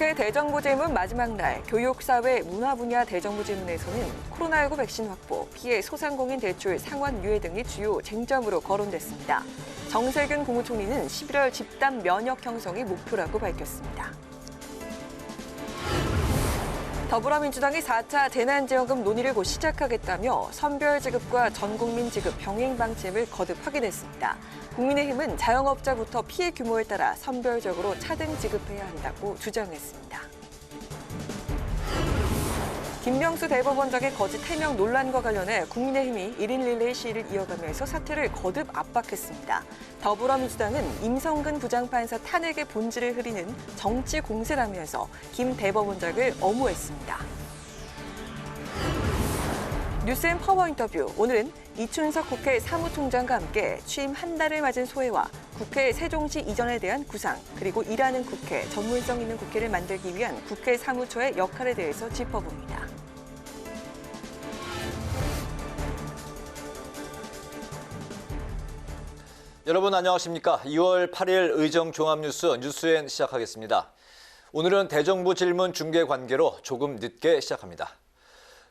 국회 대정부질문 마지막 날 교육사회 문화 분야 대정부질문에서는 코로나19 백신 확보, 피해 소상공인 대출 상환 유예 등이 주요 쟁점으로 거론됐습니다. 정세균 국무총리는 11월 집단 면역 형성이 목표라고 밝혔습니다. 더불어민주당이 4차 재난지원금 논의를 곧 시작하겠다며 선별지급과 전국민 지급 병행 방침을 거듭 확인했습니다. 국민의힘은 자영업자부터 피해 규모에 따라 선별적으로 차등 지급해야 한다고 주장했습니다. 김명수 대법원장의 거짓 해명 논란과 관련해 국민의힘이 1인 릴레이 시위를 이어가면서 사퇴를 거듭 압박했습니다. 더불어민주당은 임성근 부장판사 탄핵의 본질을 흐리는 정치 공세라면서 김 대법원장을 엄호했습니다. 뉴스앤 파워 인터뷰. 오늘은 이춘석 국회 사무총장과 함께 취임 한 달을 맞은 소회와 국회 세종시 이전에 대한 구상, 그리고 일하는 국회, 전문성 있는 국회를 만들기 위한 국회 사무처의 역할에 대해서 짚어봅니다. 여러분 안녕하십니까? 2월 8일 의정종합뉴스 뉴스엔 시작하겠습니다. 오늘은 대정부 질문 중계 관계로 조금 늦게 시작합니다.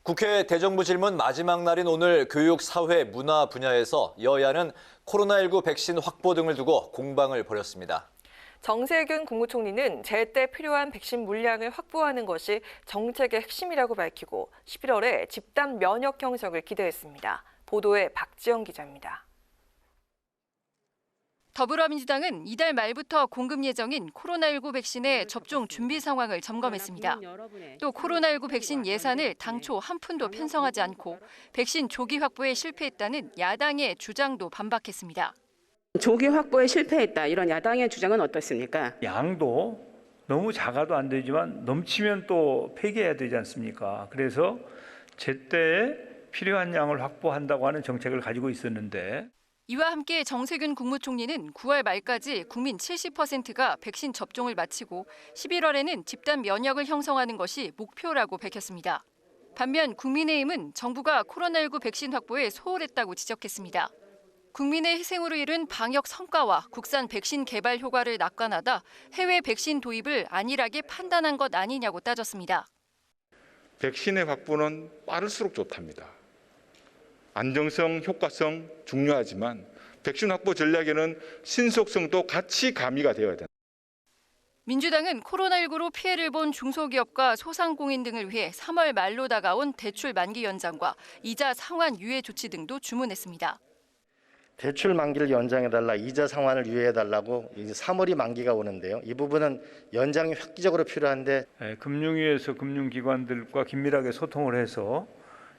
국회 대정부 질문 마지막 날인 오늘 교육, 사회, 문화 분야에서 여야는 코로나19 백신 확보 등을 두고 공방을 벌였습니다. 정세균 국무총리는 제때 필요한 백신 물량을 확보하는 것이 정책의 핵심이라고 밝히고 11월에 집단 면역 형성을 기대했습니다. 보도에 박지영 기자입니다. 더불어민주당은 이달 말부터 공급 예정인 코로나19 백신의 접종 준비 상황을 점검했습니다. 또 코로나19 백신 예산을 당초 한 푼도 편성하지 않고 백신 조기 확보에 실패했다는 야당의 주장도 반박했습니다. 조기 확보에 실패했다, 이런 야당의 주장은 어떻습니까? 양도 너무 작아도 안 되지만 넘치면 또 폐기해야 되지 않습니까? 그래서 제때에 필요한 양을 확보한다고 하는 정책을 가지고 있었는데, 이와 함께 정세균 국무총리는 9월 말까지 국민 70%가 백신 접종을 마치고 11월에는 집단 면역을 형성하는 것이 목표라고 밝혔습니다. 반면 국민의힘은 정부가 코로나19 백신 확보에 소홀했다고 지적했습니다. 국민의 희생으로 이룬 방역 성과와 국산 백신 개발 효과를 낙관하다 해외 백신 도입을 안일하게 판단한 것 아니냐고 따졌습니다. 백신의 확보는 빠를수록 좋답니다. 안정성, 효과성 중요하지만 백신 확보 전략에는 신속성도 같이 가미가 되어야 된다. 민주당은 코로나19로 피해를 본 중소기업과 소상공인 등을 위해 3월 말로 다가온 대출 만기 연장과 이자 상환 유예 조치 등도 주문했습니다. 대출 만기를 연장해달라, 이자 상환을 유예해달라고 이제 3월이 만기가 오는데요. 이 부분은 연장이 획기적으로 필요한데, 금융위에서 금융기관들과 긴밀하게 소통을 해서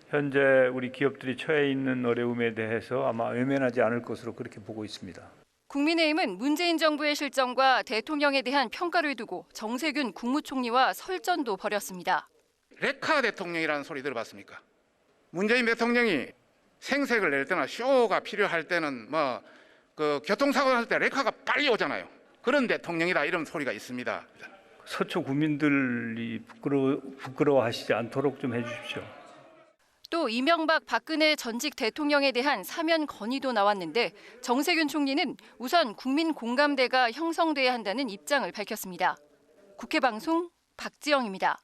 현재 우리 기업들이 처해 있는 어려움에 대해서 아마 외면하지 않을 것으로 그렇게 보고 있습니다. 국민의힘은 문재인 정부의 실정과 대통령에 대한 평가를 두고 정세균 국무총리와 설전도 벌였습니다. 레카 대통령이라는 소리 들어봤습니까? 문재인 대통령이 생색을 낼 때나 쇼가 필요할 때는 교통사고 날 때 레카가 빨리 오잖아요. 그런 대통령이다, 이런 소리가 있습니다. 서초 구민들이 부끄러워하시지 않도록 좀 해주십시오. 또 이명박 박근혜 전직 대통령에 대한 사면 건의도 나왔는데 정세균 총리는 우선 국민 공감대가 형성돼야 한다는 입장을 밝혔습니다. 국회 방송 박지영입니다.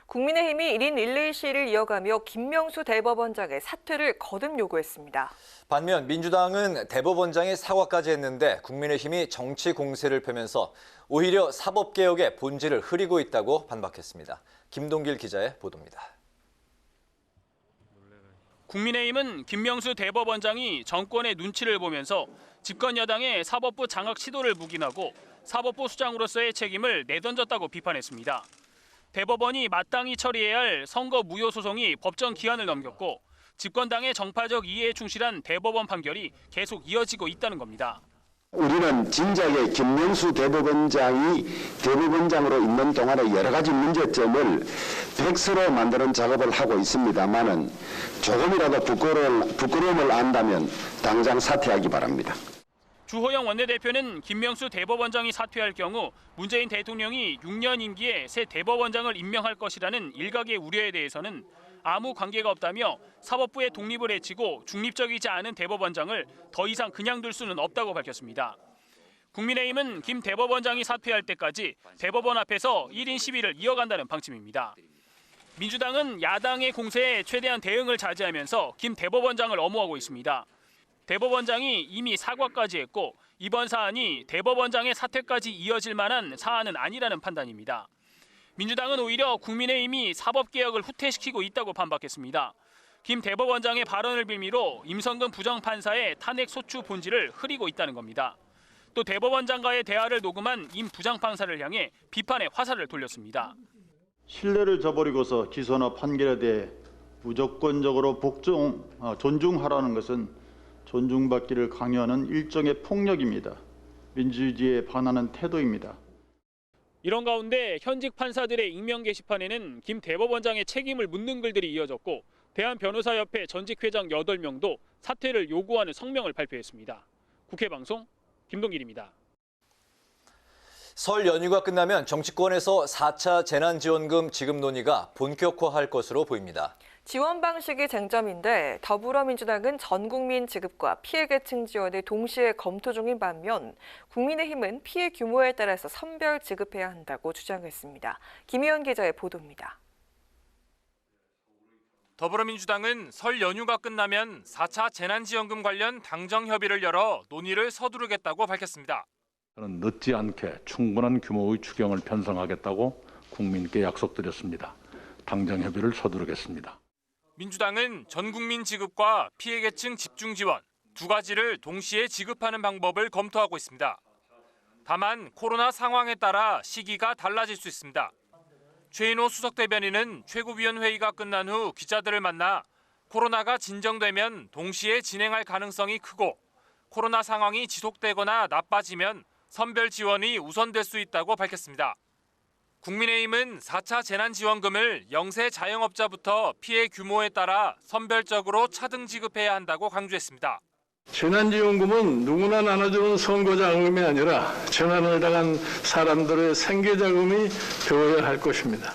국민의힘이 1인 릴레이 시위를 이어가며 김명수 대법원장의 사퇴를 거듭 요구했습니다. 반면 민주당은 대법원장이 사과까지 했는데 국민의힘이 정치 공세를 펴면서 오히려 사법개혁의 본질을 흐리고 있다고 반박했습니다. 김동길 기자의 보도입니다. 국민의힘은 김명수 대법원장이 정권의 눈치를 보면서 집권 여당의 사법부 장악 시도를 묵인하고 사법부 수장으로서의 책임을 내던졌다고 비판했습니다. 대법원이 마땅히 처리해야 할 선거 무효 소송이 법정 기한을 넘겼고 집권당의 정파적 이해에 충실한 대법원 판결이 계속 이어지고 있다는 겁니다. 우리는 진작에 김명수 대법원장이 대법원장으로 있는 동안에 여러 가지 문제점을 백서로 만드는 작업을 하고 있습니다만은 조금이라도 부끄러움을 안다면 당장 사퇴하기 바랍니다. 주호영 원내대표는 김명수 대법원장이 사퇴할 경우 문재인 대통령이 6년 임기에 새 대법원장을 임명할 것이라는 일각의 우려에 대해서는 아무 관계가 없다며 사법부의 독립을 해치고 중립적이지 않은 대법원장을 더 이상 그냥 둘 수는 없다고 밝혔습니다. 국민의힘은 김 대법원장이 사퇴할 때까지 대법원 앞에서 1인 시위를 이어간다는 방침입니다. 민주당은 야당의 공세에 최대한 대응을 자제하면서 김 대법원장을 엄호하고 있습니다. 대법원장이 이미 사과까지 했고 이번 사안이 대법원장의 사퇴까지 이어질 만한 사안은 아니라는 판단입니다. 민주당은 오히려 국민의힘이 사법개혁을 후퇴시키고 있다고 반박했습니다. 김 대법원장의 발언을 빌미로 임성근 부장판사의 탄핵 소추 본질을 흐리고 있다는 겁니다. 또 대법원장과의 대화를 녹음한 임 부장판사를 향해 비판의 화살을 돌렸습니다. 신뢰를 저버리고서 기소나 판결에 대해 무조건적으로 존중하라는 것은 존중받기를 강요하는 일종의 폭력입니다. 민주주의에 반하는 태도입니다. 이런 가운데 현직 판사들의 익명 게시판에는 김 대법원장의 책임을 묻는 글들이 이어졌고 대한변호사협회 전직 회장 8명도 사퇴를 요구하는 성명을 발표했습니다. 국회방송 김동길입니다. 설 연휴가 끝나면 정치권에서 4차 재난지원금 지급 논의가 본격화할 것으로 보입니다. 지원 방식이 쟁점인데 더불어민주당은 전 국민 지급과 피해계층 지원을 동시에 검토 중인 반면 국민의힘은 피해 규모에 따라서 선별 지급해야 한다고 주장했습니다. 김희연 기자의 보도입니다. 더불어민주당은 설 연휴가 끝나면 4차 재난지원금 관련 당정 협의를 열어 논의를 서두르겠다고 밝혔습니다. 저는 늦지 않게 충분한 규모의 추경을 편성하겠다고 국민께 약속드렸습니다. 당정 협의를 서두르겠습니다. 민주당은 전국민 지급과 피해계층 집중 지원 두 가지를 동시에 지급하는 방법을 검토하고 있습니다. 다만 코로나 상황에 따라 시기가 달라질 수 있습니다. 최인호 수석 대변인은 최고위원회의가 끝난 후 기자들을 만나 코로나가 진정되면 동시에 진행할 가능성이 크고 코로나 상황이 지속되거나 나빠지면 선별 지원이 우선될 수 있다고 밝혔습니다. 국민의힘은 4차 재난지원금을 영세 자영업자부터 피해 규모에 따라 선별적으로 차등 지급해야 한다고 강조했습니다. 재난지원금은 누구나 나눠주는 선거자금이 아니라 재난을 당한 사람들의 생계자금이 되어야 할 것입니다.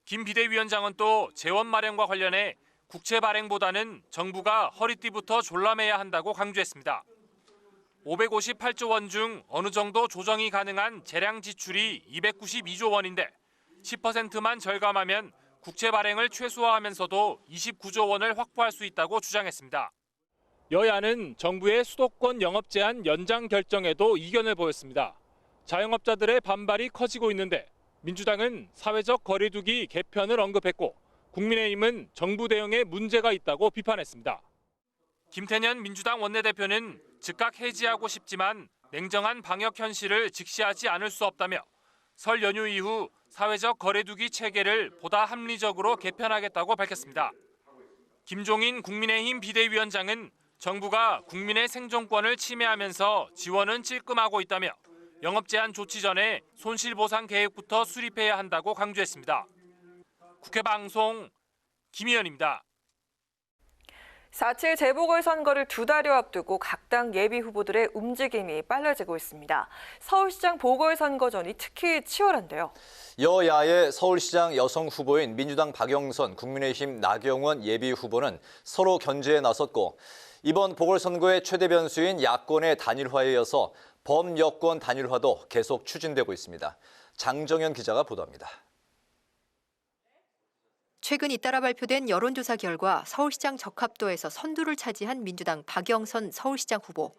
김 비대위원장은 또 재원 마련과 관련해 국채 발행보다는 정부가 허리띠부터 졸라매야 한다고 강조했습니다. 558조 원 중 어느 정도 조정이 가능한 재량 지출이 292조 원인데 10%만 절감하면 국채 발행을 최소화하면서도 29조 원을 확보할 수 있다고 주장했습니다. 여야는 정부의 수도권 영업 제한 연장 결정에도 이견을 보였습니다. 자영업자들의 반발이 커지고 있는데 민주당은 사회적 거리두기 개편을 언급했고 국민의힘은 정부 대응에 문제가 있다고 비판했습니다. 김태년 민주당 원내대표는 즉각 해지하고 싶지만 냉정한 방역 현실을 직시하지 않을 수 없다며 설 연휴 이후 사회적 거리두기 체계를 보다 합리적으로 개편하겠다고 밝혔습니다. 김종인 국민의힘 비대위원장은 정부가 국민의 생존권을 침해하면서 지원은 찔끔하고 있다며 영업 제한 조치 전에 손실보상 계획부터 수립해야 한다고 강조했습니다. 국회방송 김희연입니다. 4.7 재보궐선거를 2달여 앞두고 각 당 예비 후보들의 움직임이 빨라지고 있습니다. 서울시장 보궐선거전이 특히 치열한데요. 여야의 서울시장 여성 후보인 민주당 박영선, 국민의힘 나경원 예비 후보는 서로 견제에 나섰고 이번 보궐선거의 최대 변수인 야권의 단일화에 이어서 범여권 단일화도 계속 추진되고 있습니다. 장정현 기자가 보도합니다. 최근 잇따라 발표된 여론조사 결과 서울시장 적합도에서 선두를 차지한 민주당 박영선 서울시장 후보.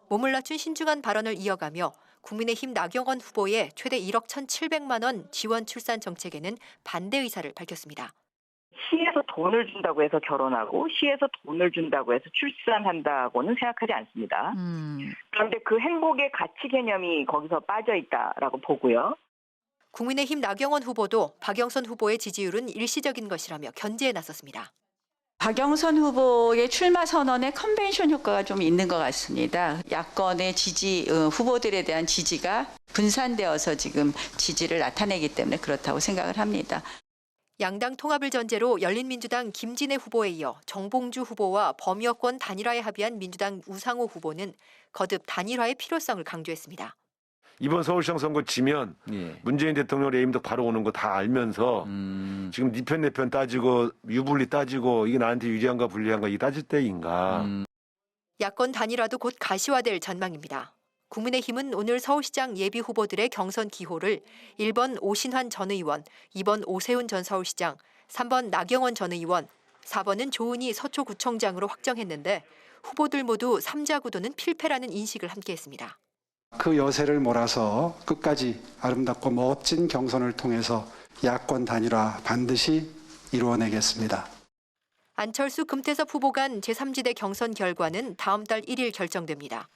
몸을 낮춘 신중한 발언을 이어가며 국민의힘 나경원 후보의 최대 1억 1,700만 원 지원 출산 정책에는 반대 의사를 밝혔습니다. 시에서 돈을 준다고 해서 결혼하고 시에서 돈을 준다고 해서 출산한다고는 생각하지 않습니다. 그런데 그 행복의 가치 개념이 거기서 빠져 있다라고 보고요. 국민의힘 나경원 후보도 박영선 후보의 지지율은 일시적인 것이라며 견제에 나섰습니다. 박영선 후보의 출마 선언에 컨벤션 효과가 좀 있는 것 같습니다. 야권의 후보들에 대한 지지가 분산되어서 지금 지지를 나타내기 때문에 그렇다고 생각을 합니다. 양당 통합을 전제로 열린민주당 김진애 후보에 이어 정봉주 후보와 범여권 단일화에 합의한 민주당 우상호 후보는 거듭 단일화의 필요성을 강조했습니다. 이번 서울시장 선거 지면 문재인 대통령 레임덕 바로 오는 거 다 알면서 지금 네 편 내 편 따지고 유불리 따지고 이게 나한테 유리한가 불리한가 이 따질 때인가. 야권 단일화도 곧 가시화될 전망입니다. 국민의힘은 오늘 서울시장 예비 후보들의 경선 기호를 1번 오신환 전 의원, 2번 오세훈 전 서울시장, 3번 나경원 전 의원, 4번은 조은희 서초구청장으로 확정했는데 후보들 모두 3자 구도는 필패라는 인식을 함께했습니다. 그 여세를 몰아서 끝까지 아름답고 멋진 경선을 통해서 야권 단일화 반드시 이루어내겠습니다. 안철수 금태섭 후보 간 제3지대 경선 결과는 다음 달 1일 결정됩니다.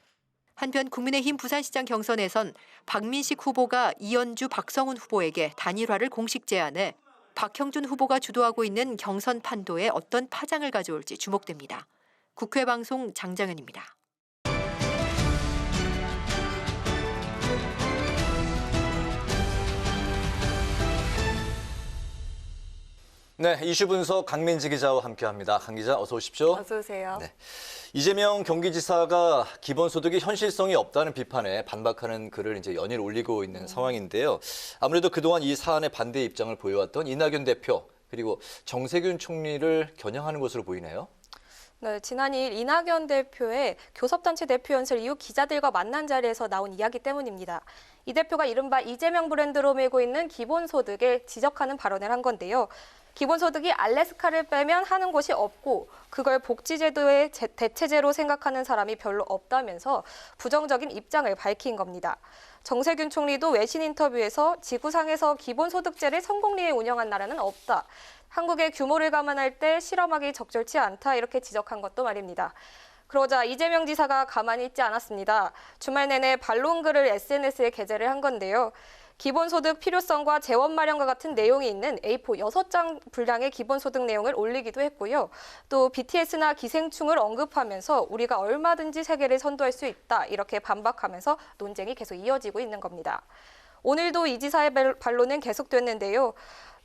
한편 국민의힘 부산시장 경선에선 박민식 후보가 이현주 박성훈 후보에게 단일화를 공식 제안해 박형준 후보가 주도하고 있는 경선 판도에 어떤 파장을 가져올지 주목됩니다. 국회 방송 장장현입니다. 네, 이슈 분석 강민지 기자와 함께합니다. 강 기자, 어서 오십시오. 어서 오세요. 네. 이재명 경기지사가 기본소득이 현실성이 없다는 비판에 반박하는 글을 이제 연일 올리고 있는 상황인데요. 아무래도 그동안 이 사안에 반대 입장을 보여왔던 이낙연 대표 그리고 정세균 총리를 겨냥하는 것으로 보이네요. 네, 지난 2일 이낙연 대표의 교섭단체 대표 연설 이후 기자들과 만난 자리에서 나온 이야기 때문입니다. 이 대표가 이른바 이재명 브랜드로 메고 있는 기본소득을 지적하는 발언을 한 건데요. 기본소득이 알래스카를 빼면 하는 곳이 없고 그걸 복지제도의 대체제로 생각하는 사람이 별로 없다면서 부정적인 입장을 밝힌 겁니다. 정세균 총리도 외신 인터뷰에서 지구상에서 기본소득제를 성공리에 운영한 나라는 없다. 한국의 규모를 감안할 때 실험하기 적절치 않다 이렇게 지적한 것도 말입니다. 그러자 이재명 지사가 가만히 있지 않았습니다. 주말 내내 반론글을 SNS에 게재를 한 건데요. 기본소득 필요성과 재원 마련과 같은 내용이 있는 A4 6장 분량의 기본소득 내용을 올리기도 했고요. 또 BTS나 기생충을 언급하면서 우리가 얼마든지 세계를 선도할 수 있다 이렇게 반박하면서 논쟁이 계속 이어지고 있는 겁니다. 오늘도 이 지사의 반론은 계속됐는데요.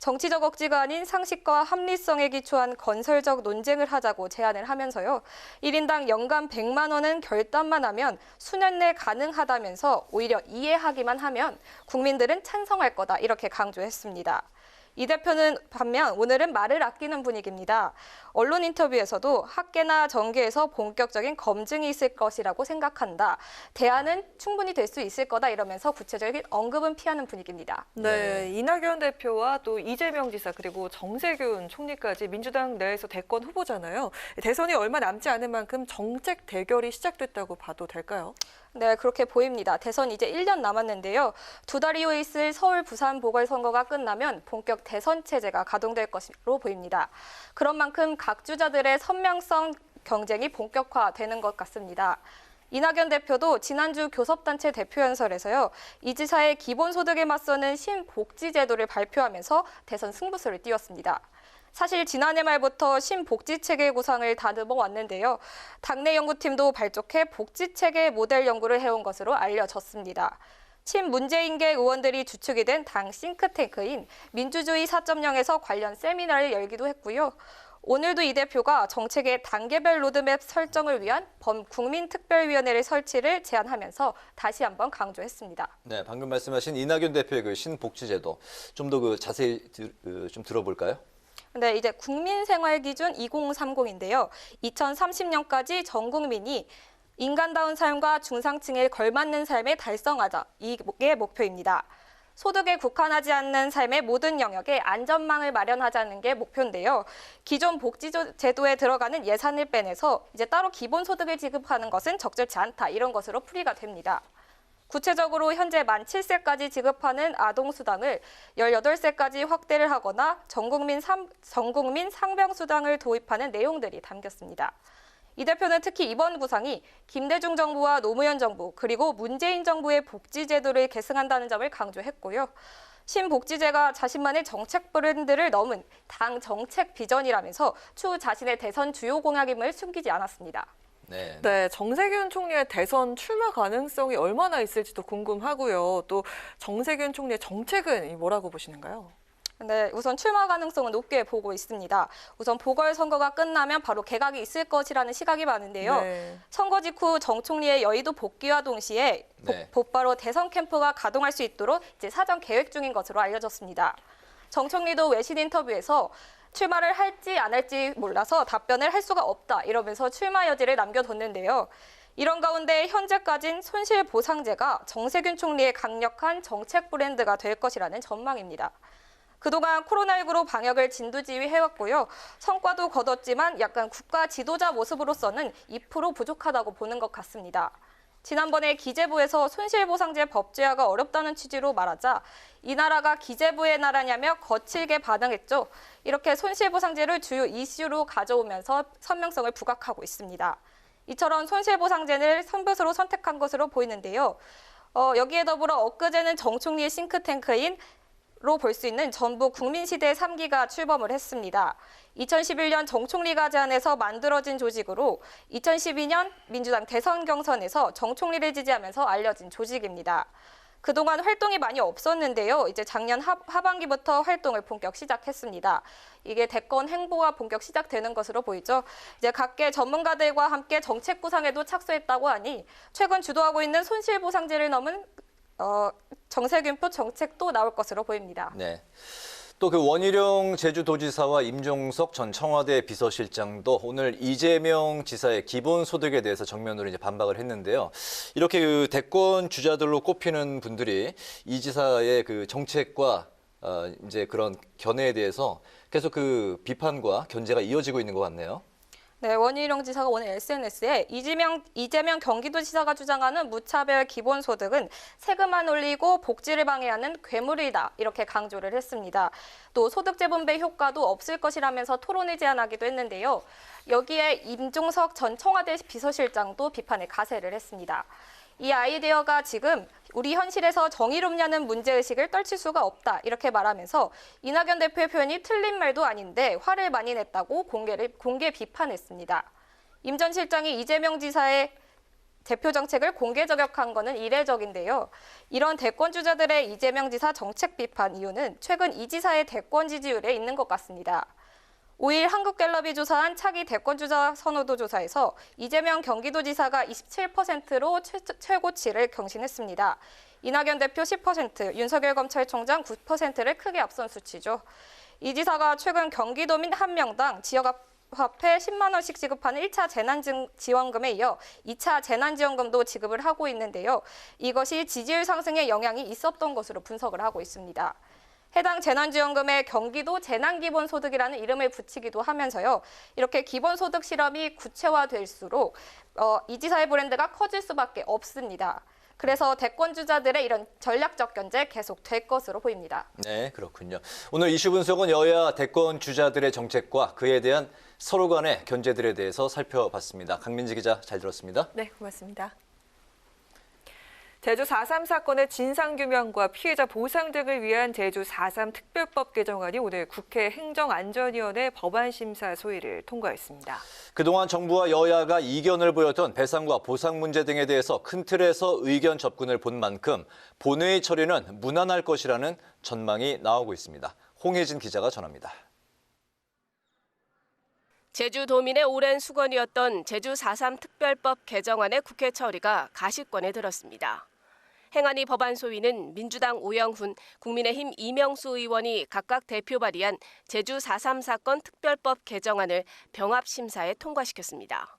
정치적 억지가 아닌 상식과 합리성에 기초한 건설적 논쟁을 하자고 제안을 하면서요. 1인당 연간 100만 원은 결단만 하면 수년 내 가능하다면서 오히려 이해하기만 하면 국민들은 찬성할 거다 이렇게 강조했습니다. 이 대표는 반면 오늘은 말을 아끼는 분위기입니다. 언론 인터뷰에서도 학계나 정계에서 본격적인 검증이 있을 것이라고 생각한다. 대안은 충분히 될 수 있을 거다 이러면서 구체적인 언급은 피하는 분위기입니다. 네, 이낙연 대표와 또 이재명 지사 그리고 정세균 총리까지 민주당 내에서 대권 후보잖아요. 대선이 얼마 남지 않은 만큼 정책 대결이 시작됐다고 봐도 될까요? 네, 그렇게 보입니다. 대선 이제 1년 남았는데요. 2달 이후에 있을 서울, 부산 보궐선거가 끝나면 본격 대선 체제가 가동될 것으로 보입니다. 그런 만큼 각 주자들의 선명성 경쟁이 본격화되는 것 같습니다. 이낙연 대표도 지난주 교섭단체 대표 연설에서요. 이 지사의 기본소득에 맞서는 신복지제도를 발표하면서 대선 승부수를 띄웠습니다. 사실 지난해 말부터 신복지체계 구상을 다듬어 왔는데요. 당내 연구팀도 발족해 복지체계 모델 연구를 해온 것으로 알려졌습니다. 친문재인계 의원들이 주축이 된 당 싱크탱크인 민주주의 4.0에서 관련 세미나를 열기도 했고요. 오늘도 이 대표가 정책의 단계별 로드맵 설정을 위한 범국민특별위원회를 설치를 제안하면서 다시 한번 강조했습니다. 네, 방금 말씀하신 이낙연 대표의 그 신복지제도 좀 더 자세히 좀 들어볼까요? 네, 이제 국민생활기준 2030인데요. 2030년까지 전 국민이 인간다운 삶과 중상층에 걸맞는 삶을 달성하자. 이게 목표입니다. 소득에 국한하지 않는 삶의 모든 영역에 안전망을 마련하자는 게 목표인데요. 기존 복지제도에 들어가는 예산을 빼내서 이제 따로 기본소득을 지급하는 것은 적절치 않다. 이런 것으로 풀이가 됩니다. 구체적으로 현재 만 7세까지 지급하는 아동수당을 18세까지 확대를 하거나 전국민 상병수당을 도입하는 내용들이 담겼습니다. 이 대표는 특히 이번 구상이 김대중 정부와 노무현 정부 그리고 문재인 정부의 복지제도를 계승한다는 점을 강조했고요. 신복지제가 자신만의 정책 브랜드를 넘은 당 정책 비전이라면서 추후 자신의 대선 주요 공약임을 숨기지 않았습니다. 네, 정세균 총리의 대선 출마 가능성이 얼마나 있을지도 궁금하고요. 또 정세균 총리의 정책은 뭐라고 보시는가요? 네, 우선 출마 가능성은 높게 보고 있습니다. 우선 보궐선거가 끝나면 바로 개각이 있을 것이라는 시각이 많은데요. 네. 선거 직후 정 총리의 여의도 복귀와 동시에 곧바로 대선 캠프가 가동할 수 있도록 이제 사전 계획 중인 것으로 알려졌습니다. 정 총리도 외신 인터뷰에서 출마를 할지 안 할지 몰라서 답변을 할 수가 없다 이러면서 출마 여지를 남겨뒀는데요. 이런 가운데 현재까진 손실보상제가 정세균 총리의 강력한 정책 브랜드가 될 것이라는 전망입니다. 그동안 코로나19로 방역을 진두지휘해왔고요. 성과도 거뒀지만 약간 국가 지도자 모습으로서는 2% 부족하다고 보는 것 같습니다. 지난번에 기재부에서 손실보상제 법제화가 어렵다는 취지로 말하자 이 나라가 기재부의 나라냐며 거칠게 반응했죠. 이렇게 손실보상제를 주요 이슈로 가져오면서 선명성을 부각하고 있습니다. 이처럼 손실보상제를 선뜻으로 선택한 것으로 보이는데요. 여기에 더불어 엊그제는 정 총리의 싱크탱크인 로 볼 수 있는 전북 국민시대 3기가 출범을 했습니다. 2011년 정 총리가 제안해서 만들어진 조직으로 2012년 민주당 대선 경선에서 정 총리를 지지하면서 알려진 조직입니다. 그동안 활동이 많이 없었는데요. 이제 작년 하반기부터 활동을 본격 시작했습니다. 이게 대권 행보가 본격 시작되는 것으로 보이죠. 이제 각계 전문가들과 함께 정책 구상에도 착수했다고 하니 최근 주도하고 있는 손실보상제를 넘은 정세균표 정책도 나올 것으로 보입니다. 네. 또 그 원희룡 제주도지사와 임종석 전 청와대 비서실장도 오늘 이재명 지사의 기본소득에 대해서 정면으로 이제 반박을 했는데요. 이렇게 그 대권 주자들로 꼽히는 분들이 이 지사의 그 정책과 이제 그런 견해에 대해서 계속 그 비판과 견제가 이어지고 있는 것 같네요. 네, 원희룡 지사가 오늘 SNS에 이재명 경기도지사가 주장하는 무차별 기본소득은 세금만 올리고 복지를 방해하는 괴물이다 이렇게 강조를 했습니다. 또 소득 재분배 효과도 없을 것이라면서 토론을 제안하기도 했는데요. 여기에 임종석 전 청와대 비서실장도 비판에 가세를 했습니다. 이 아이디어가 지금 우리 현실에서 정의롭냐는 문제의식을 떨칠 수가 없다 이렇게 말하면서 이낙연 대표의 표현이 틀린 말도 아닌데 화를 많이 냈다고 공개 비판했습니다. 임 전 실장이 이재명 지사의 대표 정책을 공개 저격한 것은 이례적인데요. 이런 대권 주자들의 이재명 지사 정책 비판 이유는 최근 이 지사의 대권 지지율에 있는 것 같습니다. 5일 한국갤럽이 조사한 차기 대권주자 선호도 조사에서 이재명 경기도지사가 27%로 최고치를 경신했습니다. 이낙연 대표 10%, 윤석열 검찰총장 9%를 크게 앞선 수치죠. 이 지사가 최근 경기도민 한 명당 지역화폐 10만 원씩 지급하는 1차 재난지원금에 이어 2차 재난지원금도 지급을 하고 있는데요. 이것이 지지율 상승에 영향이 있었던 것으로 분석을 하고 있습니다. 해당 재난지원금에 경기도 재난기본소득이라는 이름을 붙이기도 하면서요. 이렇게 기본소득 실험이 구체화될수록 이 지사의 브랜드가 커질 수밖에 없습니다. 그래서 대권 주자들의 이런 전략적 견제 계속될 것으로 보입니다. 네, 그렇군요. 오늘 이슈 분석은 여야 대권 주자들의 정책과 그에 대한 서로 간의 견제들에 대해서 살펴봤습니다. 강민지 기자 잘 들었습니다. 네, 고맙습니다. 제주 4.3 사건의 진상규명과 피해자 보상 등을 위한 제주 4.3 특별법 개정안이 오늘 국회 행정안전위원회 법안심사 소위를 통과했습니다. 그동안 정부와 여야가 이견을 보였던 배상과 보상 문제 등에 대해서 큰 틀에서 의견 접근을 본 만큼 본회의 처리는 무난할 것이라는 전망이 나오고 있습니다. 홍혜진 기자가 전합니다. 제주도민의 오랜 수건이었던 제주 4.3 특별법 개정안의 국회 처리가 가시권에 들었습니다. 행안위 법안 소위는 민주당 오영훈, 국민의힘 이명수 의원이 각각 대표 발의한 제주 4.3 사건 특별법 개정안을 병합 심사에 통과시켰습니다.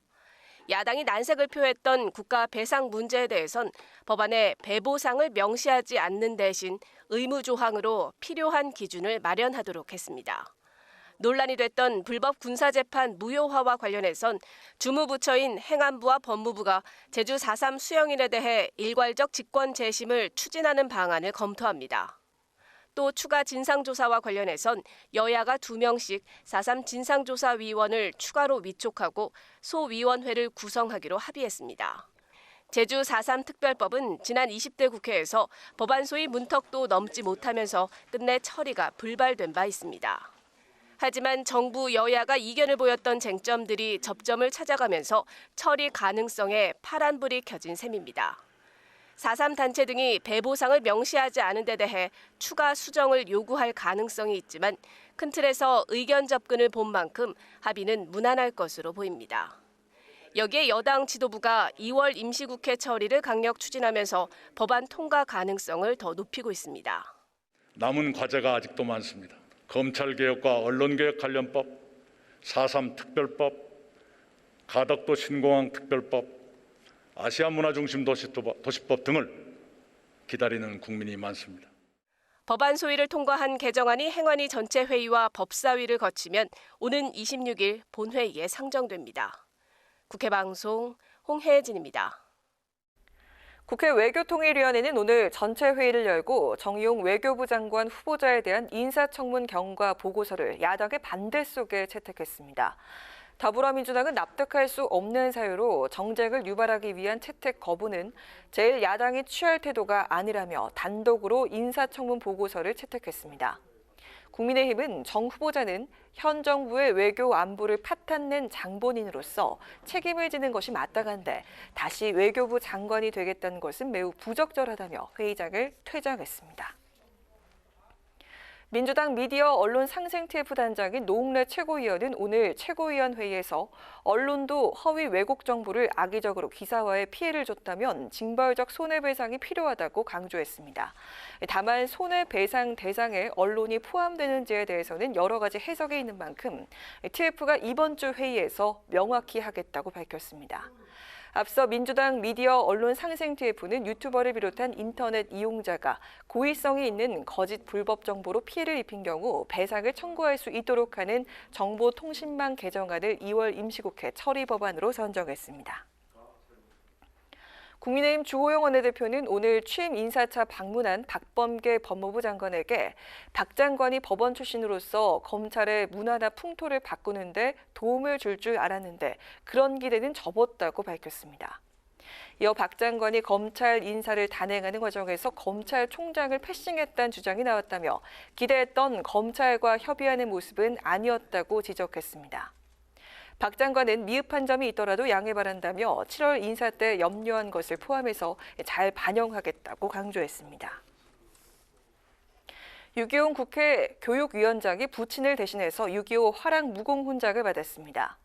야당이 난색을 표했던 국가 배상 문제에 대해선 법안에 배보상을 명시하지 않는 대신 의무 조항으로 필요한 기준을 마련하도록 했습니다. 논란이 됐던 불법 군사재판 무효화와 관련해선 주무부처인 행안부와 법무부가 제주 4.3 수용인에 대해 일괄적 직권 재심을 추진하는 방안을 검토합니다. 또 추가 진상조사와 관련해선 여야가 2명씩 4.3 진상조사위원을 추가로 위촉하고 소위원회를 구성하기로 합의했습니다. 제주 4.3 특별법은 지난 20대 국회에서 법안 소위 문턱도 넘지 못하면서 끝내 처리가 불발된 바 있습니다. 하지만 정부 여야가 이견을 보였던 쟁점들이 접점을 찾아가면서 처리 가능성에 파란불이 켜진 셈입니다. 4.3 단체 등이 배보상을 명시하지 않은 데 대해 추가 수정을 요구할 가능성이 있지만 큰 틀에서 의견 접근을 본 만큼 합의는 무난할 것으로 보입니다. 여기에 여당 지도부가 2월 임시국회 처리를 강력 추진하면서 법안 통과 가능성을 더 높이고 있습니다. 남은 과제가 아직도 많습니다. 검찰개혁과 언론개혁 관련법, 4.3 특별법, 가덕도 신공항 특별법, 아시아 문화중심 도시법 등을 기다리는 국민이 많습니다. 법안 소위를 통과한 개정안이 행안위 전체 회의와 법사위를 거치면 오는 26일 본회의에 상정됩니다. 국회방송 홍혜진입니다. 국회 외교통일위원회는 오늘 전체 회의를 열고 정의용 외교부 장관 후보자에 대한 인사청문 경과 보고서를 야당의 반대 속에 채택했습니다. 더불어민주당은 납득할 수 없는 사유로 정쟁을 유발하기 위한 채택 거부는 제1야당이 취할 태도가 아니라며 단독으로 인사청문 보고서를 채택했습니다. 국민의힘은 정 후보자는 현 정부의 외교 안보를 파탄낸 장본인으로서 책임을 지는 것이 마땅한데 다시 외교부 장관이 되겠다는 것은 매우 부적절하다며 회의장을 퇴장했습니다. 민주당 미디어 언론 상생 TF 단장인 노웅래 최고위원은 오늘 최고위원 회의에서 언론도 허위 왜곡 정보를 악의적으로 기사화해 피해를 줬다면 징벌적 손해배상이 필요하다고 강조했습니다. 다만 손해배상 대상에 언론이 포함되는지에 대해서는 여러 가지 해석이 있는 만큼 TF가 이번 주 회의에서 명확히 하겠다고 밝혔습니다. 앞서 민주당 미디어 언론 상생 TF는 유튜버를 비롯한 인터넷 이용자가 고의성이 있는 거짓 불법 정보로 피해를 입힌 경우 배상을 청구할 수 있도록 하는 정보통신망 개정안을 2월 임시국회 처리 법안으로 선정했습니다. 국민의힘 주호영 원내대표는 오늘 취임 인사차 방문한 박범계 법무부 장관에게 박 장관이 법원 출신으로서 검찰의 문화나 풍토를 바꾸는 데 도움을 줄 줄 알았는데 그런 기대는 접었다고 밝혔습니다. 이어 박 장관이 검찰 인사를 단행하는 과정에서 검찰총장을 패싱했다는 주장이 나왔다며 기대했던 검찰과 협의하는 모습은 아니었다고 지적했습니다. 박 장관은 미흡한 점이 있더라도 양해 바란다며 7월 인사 때 염려한 것을 포함해서 잘 반영하겠다고 강조했습니다. 유기용 국회 교육위원장이 부친을 대신해서 6.25 화랑 무공훈장을 받았습니다.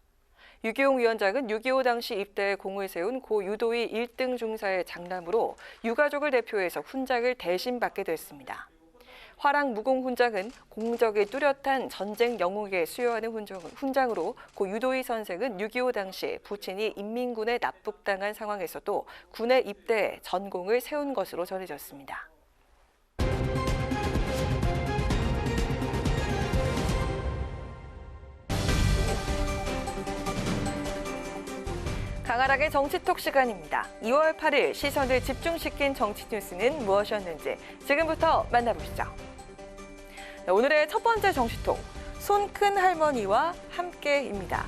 유기용 위원장은 6.25 당시 입대에 공을 세운 고 유도위 1등 중사의 장남으로 유가족을 대표해서 훈장을 대신 받게 됐습니다. 화랑 무공훈장은 공적이 뚜렷한 전쟁 영웅에게 수여하는 훈장으로 고 유도희 선생은 6.25 당시 부친이 인민군에 납북당한 상황에서도 군에 입대해 전공을 세운 것으로 전해졌습니다. 강하락의 정치톡 시간입니다. 2월 8일 시선을 집중시킨 정치 뉴스는 무엇이었는지 지금부터 만나보시죠. 오늘의 첫 번째 정치톡, 손 큰 할머니와 함께입니다.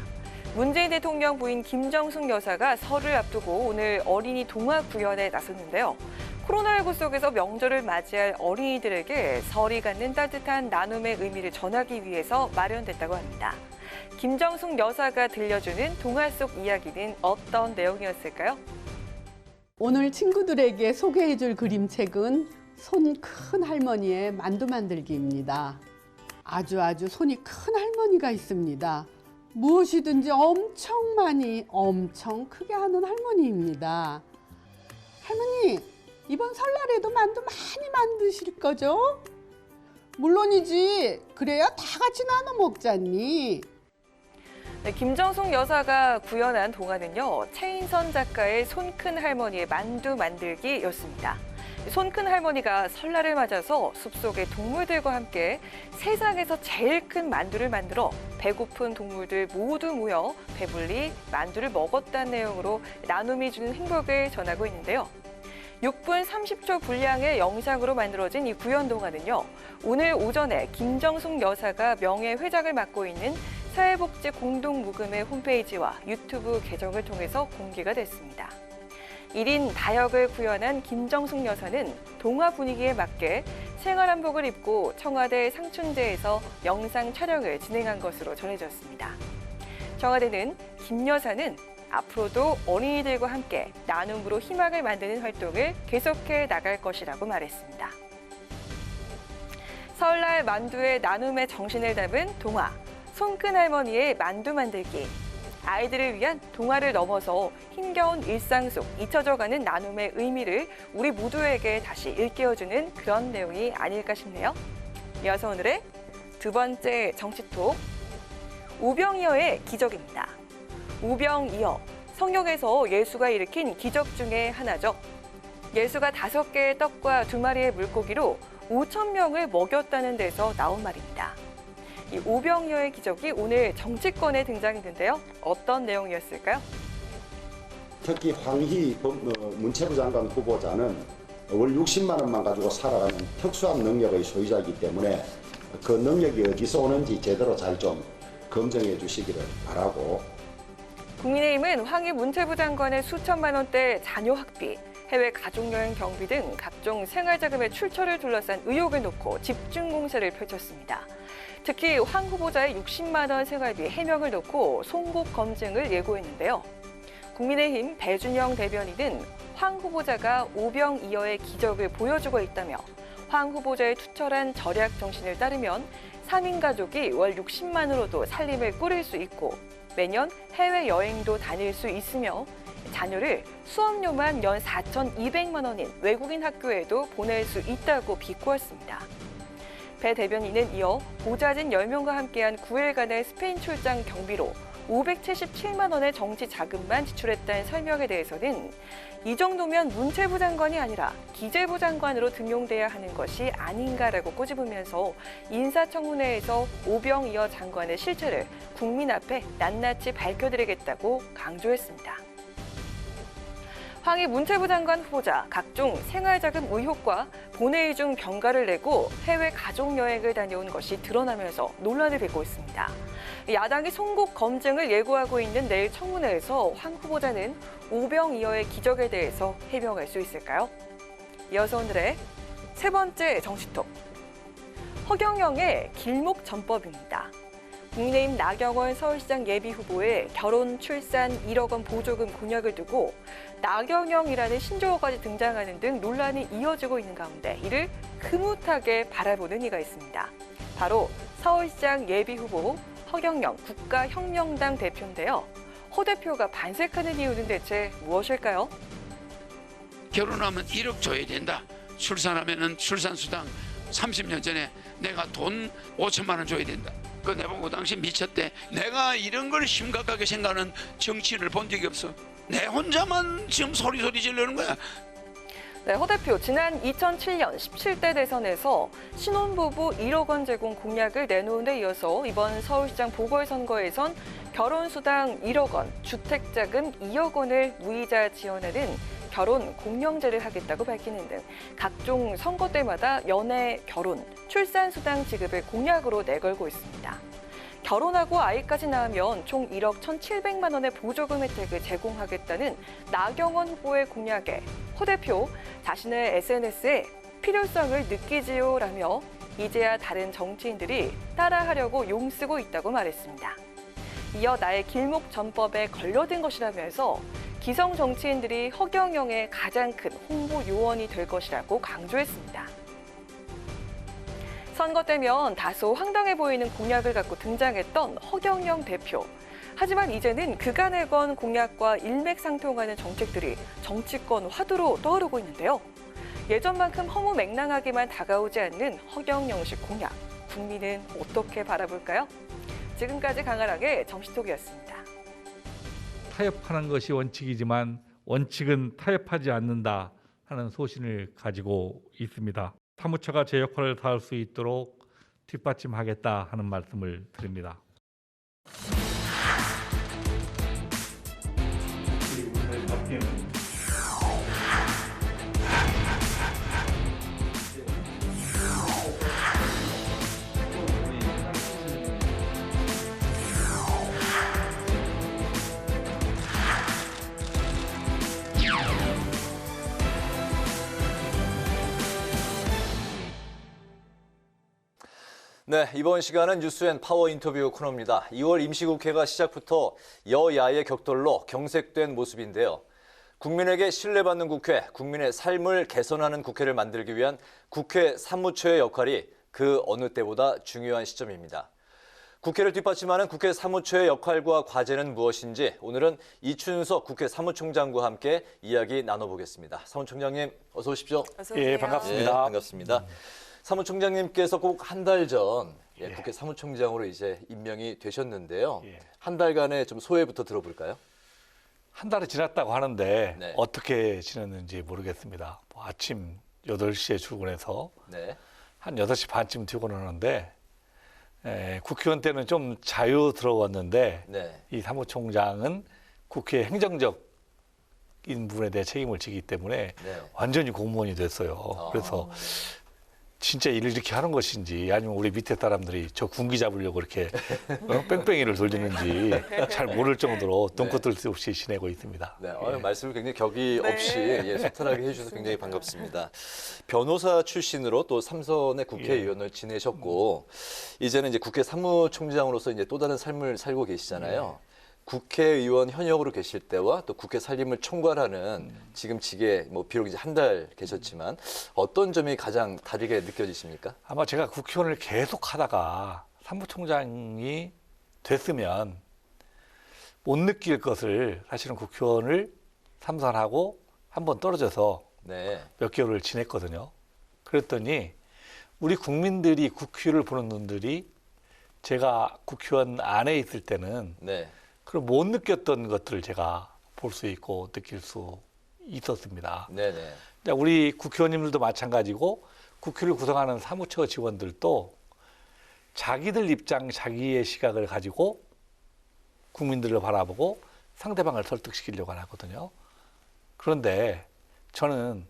문재인 대통령 부인 김정숙 여사가 설을 앞두고 오늘 어린이 동화 구연에 나섰는데요. 코로나19 속에서 명절을 맞이할 어린이들에게 설이 갖는 따뜻한 나눔의 의미를 전하기 위해서 마련됐다고 합니다. 김정숙 여사가 들려주는 동화 속 이야기는 어떤 내용이었을까요? 오늘 친구들에게 소개해줄 그림책은 손 큰 할머니의 만두 만들기입니다. 아주 손이 큰 할머니가 있습니다. 무엇이든지 엄청 많이 엄청 크게 하는 할머니입니다. 할머니, 이번 설날에도 만두 많이 만드실 거죠? 물론이지. 그래야 다 같이 나눠 먹잖니. 네, 김정숙 여사가 구현한 동화는요, 최인선 작가의 손 큰 할머니의 만두 만들기였습니다. 손 큰 할머니가 설날을 맞아서 숲속의 동물들과 함께 세상에서 제일 큰 만두를 만들어 배고픈 동물들 모두 모여 배불리 만두를 먹었다는 내용으로 나눔이 주는 행복을 전하고 있는데요. 6분 30초 분량의 영상으로 만들어진 이 구연 동화는요, 오늘 오전에 김정숙 여사가 명예회장을 맡고 있는 사회복지 공동모금회 홈페이지와 유튜브 계정을 통해서 공개가 됐습니다. 1인 다역을 구현한 김정숙 여사는 동화 분위기에 맞게 생활한복을 입고 청와대 상춘제에서 영상 촬영을 진행한 것으로 전해졌습니다. 청와대는 김 여사는 앞으로도 어린이들과 함께 나눔으로 희망을 만드는 활동을 계속해 나갈 것이라고 말했습니다. 설날 만두의 나눔의 정신을 담은 동화, 손 큰 할머니의 만두 만들기. 아이들을 위한 동화를 넘어서 힘겨운 일상 속 잊혀져가는 나눔의 의미를 우리 모두에게 다시 일깨워주는 그런 내용이 아닐까 싶네요. 이어서 오늘의 두 번째 정치톡, 우병이어의 기적입니다. 우병이어, 성경에서 예수가 일으킨 기적 중에 하나죠. 예수가 5개의 떡과 2마리의 물고기로 5,000명을 먹였다는 데서 나온 말입니다. 이 오병이어의 기적이 오늘 정치권에 등장했는데요. 어떤 내용이었을까요? 특히 황희 문체부 장관 후보자는 월 60만 원만 가지고 살아가는 특수한 능력의 소유자이기 때문에 그 능력이 어디서 오는지 제대로 잘 좀 검증해 주시기를 바라고. 국민의힘은 황희 문체부 장관의 수천만 원대 자녀 학비, 해외 가족여행 경비 등 각종 생활자금의 출처를 둘러싼 의혹을 놓고 집중 공세를 펼쳤습니다. 특히 황 후보자의 60만 원 생활비 해명을 놓고 송곳 검증을 예고했는데요. 국민의힘 배준영 대변인은 황 후보자가 오병이어의 기적을 보여주고 있다며 황 후보자의 투철한 절약 정신을 따르면 3인 가족이 월 60만으로도 살림을 꾸릴 수 있고 매년 해외여행도 다닐 수 있으며 자녀를 수업료만 연 4,200만 원인 외국인 학교에도 보낼 수 있다고 비꼬았습니다. 배 대변인은 이어 보좌진 10명과 함께한 9일간의 스페인 출장 경비로 577만 원의 정치 자금만 지출했다는 설명에 대해서는 이 정도면 문체부 장관이 아니라 기재부 장관으로 등용돼야 하는 것이 아닌가라고 꼬집으면서 인사청문회에서 오병이어 장관의 실체를 국민 앞에 낱낱이 밝혀드리겠다고 강조했습니다. 황희 문체부 장관 후보자 각종 생활자금 의혹과 본회의 중 병가를 내고 해외 가족여행을 다녀온 것이 드러나면서 논란을 빚고 있습니다. 야당이 송곳 검증을 예고하고 있는 내일 청문회에서 황 후보자는 오병이어의 기적에 대해서 해명할 수 있을까요? 이어서 오늘의 세 번째 정치톡. 허경영의 길목전법입니다. 국민의힘 나경원 서울시장 예비후보의 결혼, 출산 1억 원 보조금 공약을 두고 나경영이라는 신조어까지 등장하는 등 논란이 이어지고 있는 가운데 이를 흐뭇하게 바라보는 이가 있습니다. 바로 서울시장 예비후보 허경영 국가혁명당 대표인데요. 허 대표가 반색하는 이유는 대체 무엇일까요? 결혼하면 1억 줘야 된다. 출산하면 출산수당 30년 전에 내가 돈 5천만 원 줘야 된다. 그 내보고 당신 미쳤대. 내가 이런 걸 심각하게 생각하는 정치인을 본 적이 없어. 내 혼자만 지금 소리 지르는 거야. 네, 허 대표 지난 2007년 17대 대선에서 신혼부부 1억 원 제공 공약을 내놓은 데 이어서 이번 서울시장 보궐선거에선 결혼수당 1억 원, 주택자금 2억 원을 무이자 지원하는 결혼 공명제를 하겠다고 밝히는 등 각종 선거 때마다 연애, 결혼, 출산수당 지급을 공약으로 내걸고 있습니다. 결혼하고 아이까지 낳으면 총 1억 1,700만 원의 보조금 혜택을 제공하겠다는 나경원 후보의 공약에 허 대표 자신의 SNS에 필요성을 느끼지요라며 이제야 다른 정치인들이 따라하려고 용쓰고 있다고 말했습니다. 이어 나의 길목전법에 걸려든 것이라면서 기성 정치인들이 허경영의 가장 큰 홍보 요원이 될 것이라고 강조했습니다. 선거 때면 다소 황당해 보이는 공약을 갖고 등장했던 허경영 대표. 하지만 이제는 그가 내건 공약과 일맥상통하는 정책들이 정치권 화두로 떠오르고 있는데요. 예전만큼 허무맹랑하게만 다가오지 않는 허경영식 공약. 국민은 어떻게 바라볼까요? 지금까지 강하락의 정치톡이었습니다. 타협하는 것이 원칙이지만 원칙은 타협하지 않는다 하는 소신을 가지고 있습니다. 사무처가 제 역할을 다할 수 있도록 뒷받침하겠다 하는 말씀을 드립니다. 네, 이번 시간은 뉴스앤파워 인터뷰 코너입니다. 2월 임시국회가 시작부터 여야의 격돌로 경색된 모습인데요. 국민에게 신뢰받는 국회, 국민의 삶을 개선하는 국회를 만들기 위한 국회 사무처의 역할이 그 어느 때보다 중요한 시점입니다. 국회를 뒷받침하는 국회 사무처의 역할과 과제는 무엇인지 오늘은 이춘석 국회 사무총장과 함께 이야기 나눠보겠습니다. 사무총장님 어서 오십시오. 어서 오세요. 예, 반갑습니다. 예, 반갑습니다. 사무총장님께서 꼭 한 달 전 국회 사무총장으로 이제 임명이 되셨는데요. 한 달간의 좀 소회부터 들어볼까요? 한 달이 지났다고 하는데 네. 어떻게 지냈는지 모르겠습니다. 뭐 아침 8시에 출근해서 네. 한 8시 반쯤 퇴근하는데 국회의원 때는 좀 자유스러웠는데 네. 이 사무총장은 국회 행정적인 부분에 대해 책임을 지기 때문에 네. 완전히 공무원이 됐어요. 그래서 진짜 일을 이렇게 하는 것인지 아니면 우리 밑에 사람들이 저 군기 잡으려고 이렇게 뺑뺑이를 돌리는지 잘 모를 정도로 똥꼬뜰 새 없이 지내고 있습니다. 네, 예. 말씀을 굉장히 격의 없이 예, 소탈하게 해주셔서 굉장히 반갑습니다. 변호사 출신으로 또 3선의 국회의원을 지내셨고 이제는 이제 국회 사무총장으로서 이제 또 다른 삶을 살고 계시잖아요. 국회의원 현역으로 계실 때와 또 국회 살림을 총괄하는 지금 직에 뭐 비록 이제 한 달 계셨지만 어떤 점이 가장 다르게 느껴지십니까? 아마 제가 국회의원을 계속 하다가 사무총장이 됐으면 못 느낄 것을 사실은 국회의원을 3선하고 한번 떨어져서 네. 몇 개월을 지냈거든요. 그랬더니 우리 국민들이 국회를 보는 분들이 제가 국회의원 안에 있을 때는 네. 그럼 못 느꼈던 것들을 제가 볼 수 있고 느낄 수 있었습니다. 네네. 우리 국회의원님들도 마찬가지고 국회를 구성하는 사무처 직원들도 자기들 입장, 자기의 시각을 가지고 국민들을 바라보고 상대방을 설득시키려고 하거든요. 그런데 저는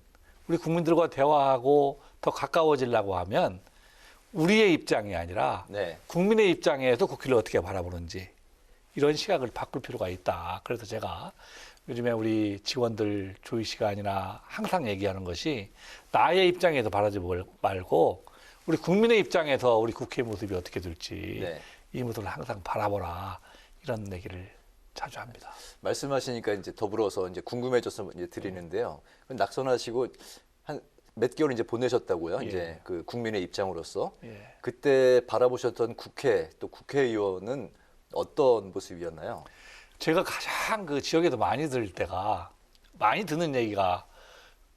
우리 국민들과 대화하고 더 가까워지려고 하면 우리의 입장이 아니라 네. 국민의 입장에서 국회를 어떻게 바라보는지 이런 시각을 바꿀 필요가 있다. 그래서 제가 요즘에 우리 직원들 조의 시간이나 항상 얘기하는 것이 나의 입장에서 바라지 말고 우리 국민의 입장에서 우리 국회의 모습이 어떻게 될지 네. 이 모습을 항상 바라보라. 이런 얘기를 자주 합니다. 말씀하시니까 이제 더불어서 이제 궁금해져서 이제 드리는데요. 낙선하시고 한 몇 개월 이제 보내셨다고요. 예. 이제 그 국민의 입장으로서 예. 그때 바라보셨던 국회 또 국회의원은 어떤 모습이었나요? 제가 가장 그 지역에서 많이 들을 때가 많이 듣는 얘기가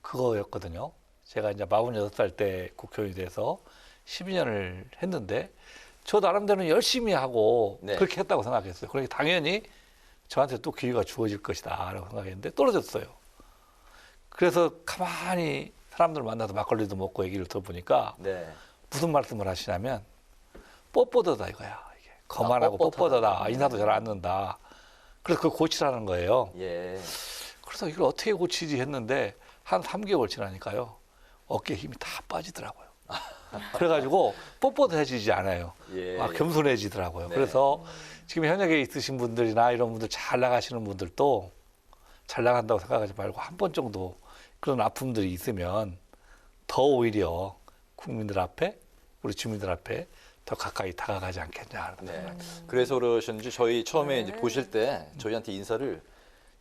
그거였거든요. 제가 이제 46살 때 국회의원이 돼서 12년을 했는데 저 나름대로는 열심히 하고 네. 그렇게 했다고 생각했어요. 그러니까 당연히 저한테 또 기회가 주어질 것이다 라고 생각했는데 떨어졌어요. 그래서 가만히 사람들 만나서 막걸리도 먹고 얘기를 들어보니까 네. 무슨 말씀을 하시냐면 뻣뻣하다 이거야. 이게 거만하고 뻣뻣하다. 인사도 잘 안 는다. 그래서 그걸 고치라는 거예요. 예. 그래서 이걸 어떻게 고치지 했는데 한 3개월 지나니까요. 어깨에 힘이 다 빠지더라고요. 그래가지고 뻣뻣해지지 않아요. 예. 막 겸손해지더라고요. 네. 그래서 지금 현역에 있으신 분들이나 이런 분들 잘 나가시는 분들도 잘 나간다고 생각하지 말고 한 번 정도 그런 아픔들이 있으면 더 오히려 국민들 앞에 우리 주민들 앞에 더 가까이 다가가지 않겠냐 하는 생각입니다. 그래서 그러셨는지 저희 처음에 이제 보실 때 저희한테 인사를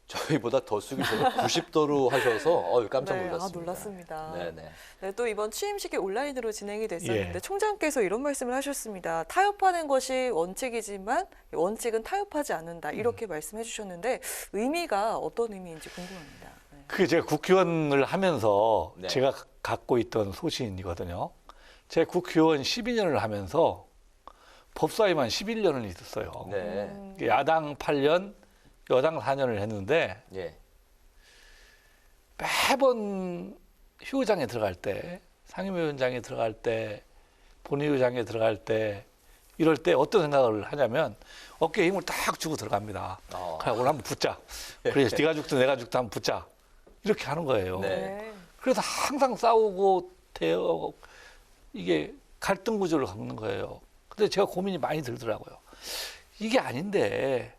저희보다 더 숙이셔서 90도로 하셔서 깜짝 놀랐습니다. 아, 놀랐습니다. 네네. 네, 또 이번 취임식이 온라인으로 진행이 됐었는데 예. 총장께서 이런 말씀을 하셨습니다. 타협하는 것이 원칙이지만 원칙은 타협하지 않는다. 이렇게 말씀해 주셨는데 의미가 어떤 의미인지 궁금합니다. 네. 그게 제가 국회의원을 하면서 네. 제가 갖고 있던 소신이거든요. 제가 국회의원 12년을 하면서 법사위만 11년을 있었어요. 네. 야당 8년, 여당 4년을 했는데 예. 매번 휴의장에 들어갈 때, 상임위원장에 들어갈 때, 본회의장에 들어갈 때 이럴 때 어떤 생각을 하냐면 어깨에 힘을 딱 주고 들어갑니다. 그래, 오늘 한번 붙자. 그래, 네가 죽든 내가 죽든 한번 붙자. 이렇게 하는 거예요. 네. 그래서 항상 싸우고 이게 갈등 구조를 겪는 거예요. 근데 제가 고민이 많이 들더라고요. 이게 아닌데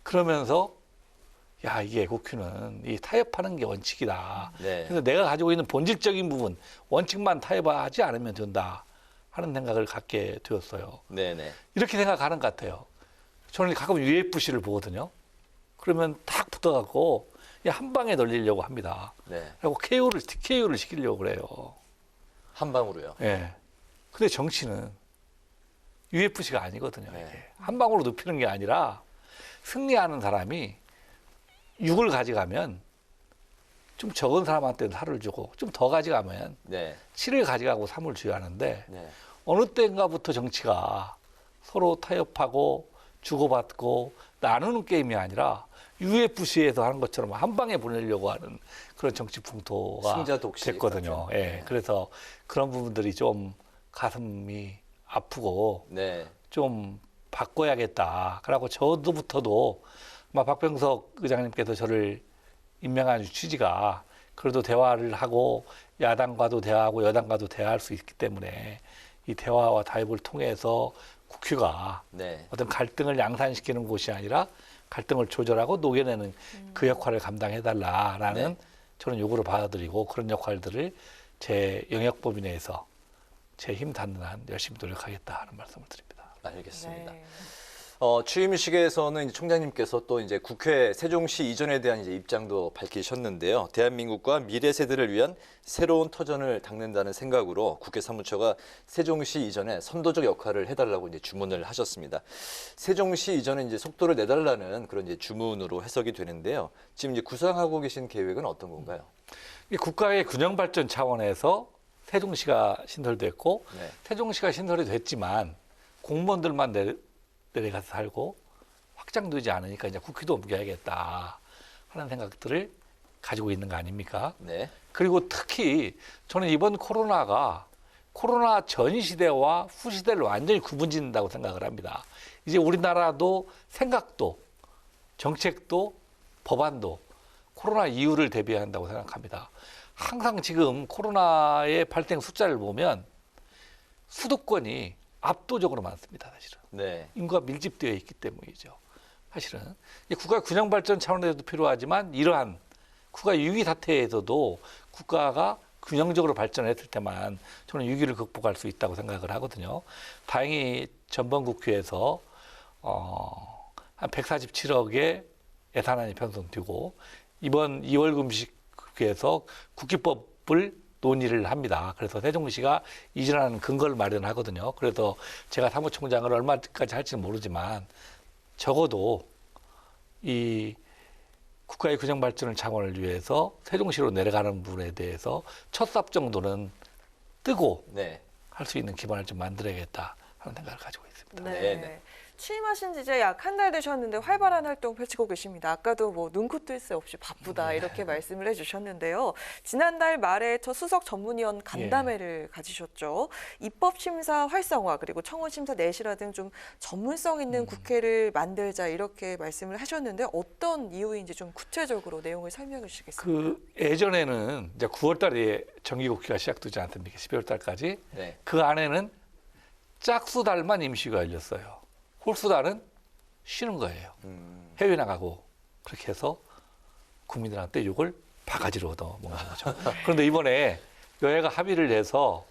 그러면서 야, 이게 국회는 이 타협하는 게 원칙이다. 네. 그래서 내가 가지고 있는 본질적인 부분, 원칙만 타협하지 않으면 된다 하는 생각을 갖게 되었어요. 네네. 이렇게 생각하는 것 같아요. 저는 가끔 UFC를 보거든요. 그러면 탁 붙어갖고 한 방에 널리려고 합니다. 네. 그리고 KO를 시키려고 그래요. 한 방으로요. 예. 근데 정치는 UFC가 아니거든요. 네. 이게. 한 방으로 눕히는 게 아니라 승리하는 사람이 6을 가져가면 좀 적은 사람한테는 4를 주고 좀 더 가져가면 네. 7을 가져가고 3을 줘야 하는데 네. 어느 때인가부터 정치가 서로 타협하고 주고받고 나누는 게임이 아니라 UFC에서 하는 것처럼 한 방에 보내려고 하는 그런 정치 풍토가 승자 독식 됐거든요. 같은. 예, 그래서 그런 부분들이 좀 가슴이 아프고 네. 좀 바꿔야겠다. 그러고 저도부터도 아마 박병석 의장님께서 저를 임명한 취지가 그래도 대화를 하고 야당과도 대화하고 여당과도 대화할 수 있기 때문에 이 대화와 타협을 통해서 국회가 네. 어떤 갈등을 양산시키는 곳이 아니라 갈등을 조절하고 녹여내는 그 역할을 감당해달라라는 네. 저는 요구를 받아들이고 그런 역할들을 제 영역 범위 내에서 제 힘 닿는 한 열심히 노력하겠다 하는 말씀을 드립니다. 알겠습니다. 네. 취임식에서는 총장님께서 또 이제 국회 세종시 이전에 대한 이제 입장도 밝히셨는데요. 대한민국과 미래 세대를 위한 새로운 터전을 닦는다는 생각으로 국회 사무처가 세종시 이전에 선도적 역할을 해달라고 이제 주문을 하셨습니다. 세종시 이전에 이제 속도를 내달라는 그런 이제 주문으로 해석이 되는데요. 지금 이제 구상하고 계신 계획은 어떤 건가요? 이 국가의 균형 발전 차원에서 세종시가 신설됐고 네. 세종시가 신설이 됐지만 공무원들만 내려가서 살고 확장되지 않으니까 이제 국회도 옮겨야겠다 하는 생각들을 가지고 있는 거 아닙니까? 네. 그리고 특히 저는 이번 코로나가 코로나 전 시대와 후 시대를 완전히 구분짓는다고 생각을 합니다. 이제 우리나라도 생각도 정책도 법안도 코로나 이후를 대비한다고 생각합니다. 항상 지금 코로나의 발생 숫자를 보면 수도권이 압도적으로 많습니다, 사실은. 네. 인구가 밀집되어 있기 때문이죠. 사실은 국가 균형 발전 차원에서도 필요하지만 이러한 국가 위기 사태에서도 국가가 균형적으로 발전했을 때만 저는 위기를 극복할 수 있다고 생각을 하거든요. 다행히 전번 국회에서 한 147억의 예산안이 편성되고 이번 2월 금식 국회에서 국기법을 논의를 합니다. 그래서 세종시가 이전하는 근거를 마련하거든요. 그래서 제가 사무총장을 얼마까지 할지는 모르지만 적어도 이 국가의 균형 발전을 창원을 위해서 세종시로 내려가는 부분에 대해서 첫 삽 정도는 뜨고 네. 할 수 있는 기반을 좀 만들어야겠다 하는 생각을 가지고 있습니다. 네. 네. 취임하신 지 이제 약 한 달 되셨는데 활발한 활동 펼치고 계십니다. 아까도 뭐 눈코 뜰 새 없이 바쁘다 이렇게 말씀을 해주셨는데요. 지난달 말에 첫 수석 전문위원 간담회를 가지셨죠. 입법 심사 활성화 그리고 청원 심사 내실화 등 좀 전문성 있는 국회를 만들자 이렇게 말씀을 하셨는데 어떤 이유인지 좀 구체적으로 내용을 설명해 주시겠습니까? 그 예전에는 이제 9월달에 정기국회가 시작되지 않습니까? 12월달까지. 네. 그 안에는 짝수달만 임시가 열렸어요. 홀수달은 쉬는 거예요. 해외 나가고 그렇게 해서 국민들한테 이걸 바가지로 얻어 먹는 거죠. 그런데 이번에 여야가 합의를 해서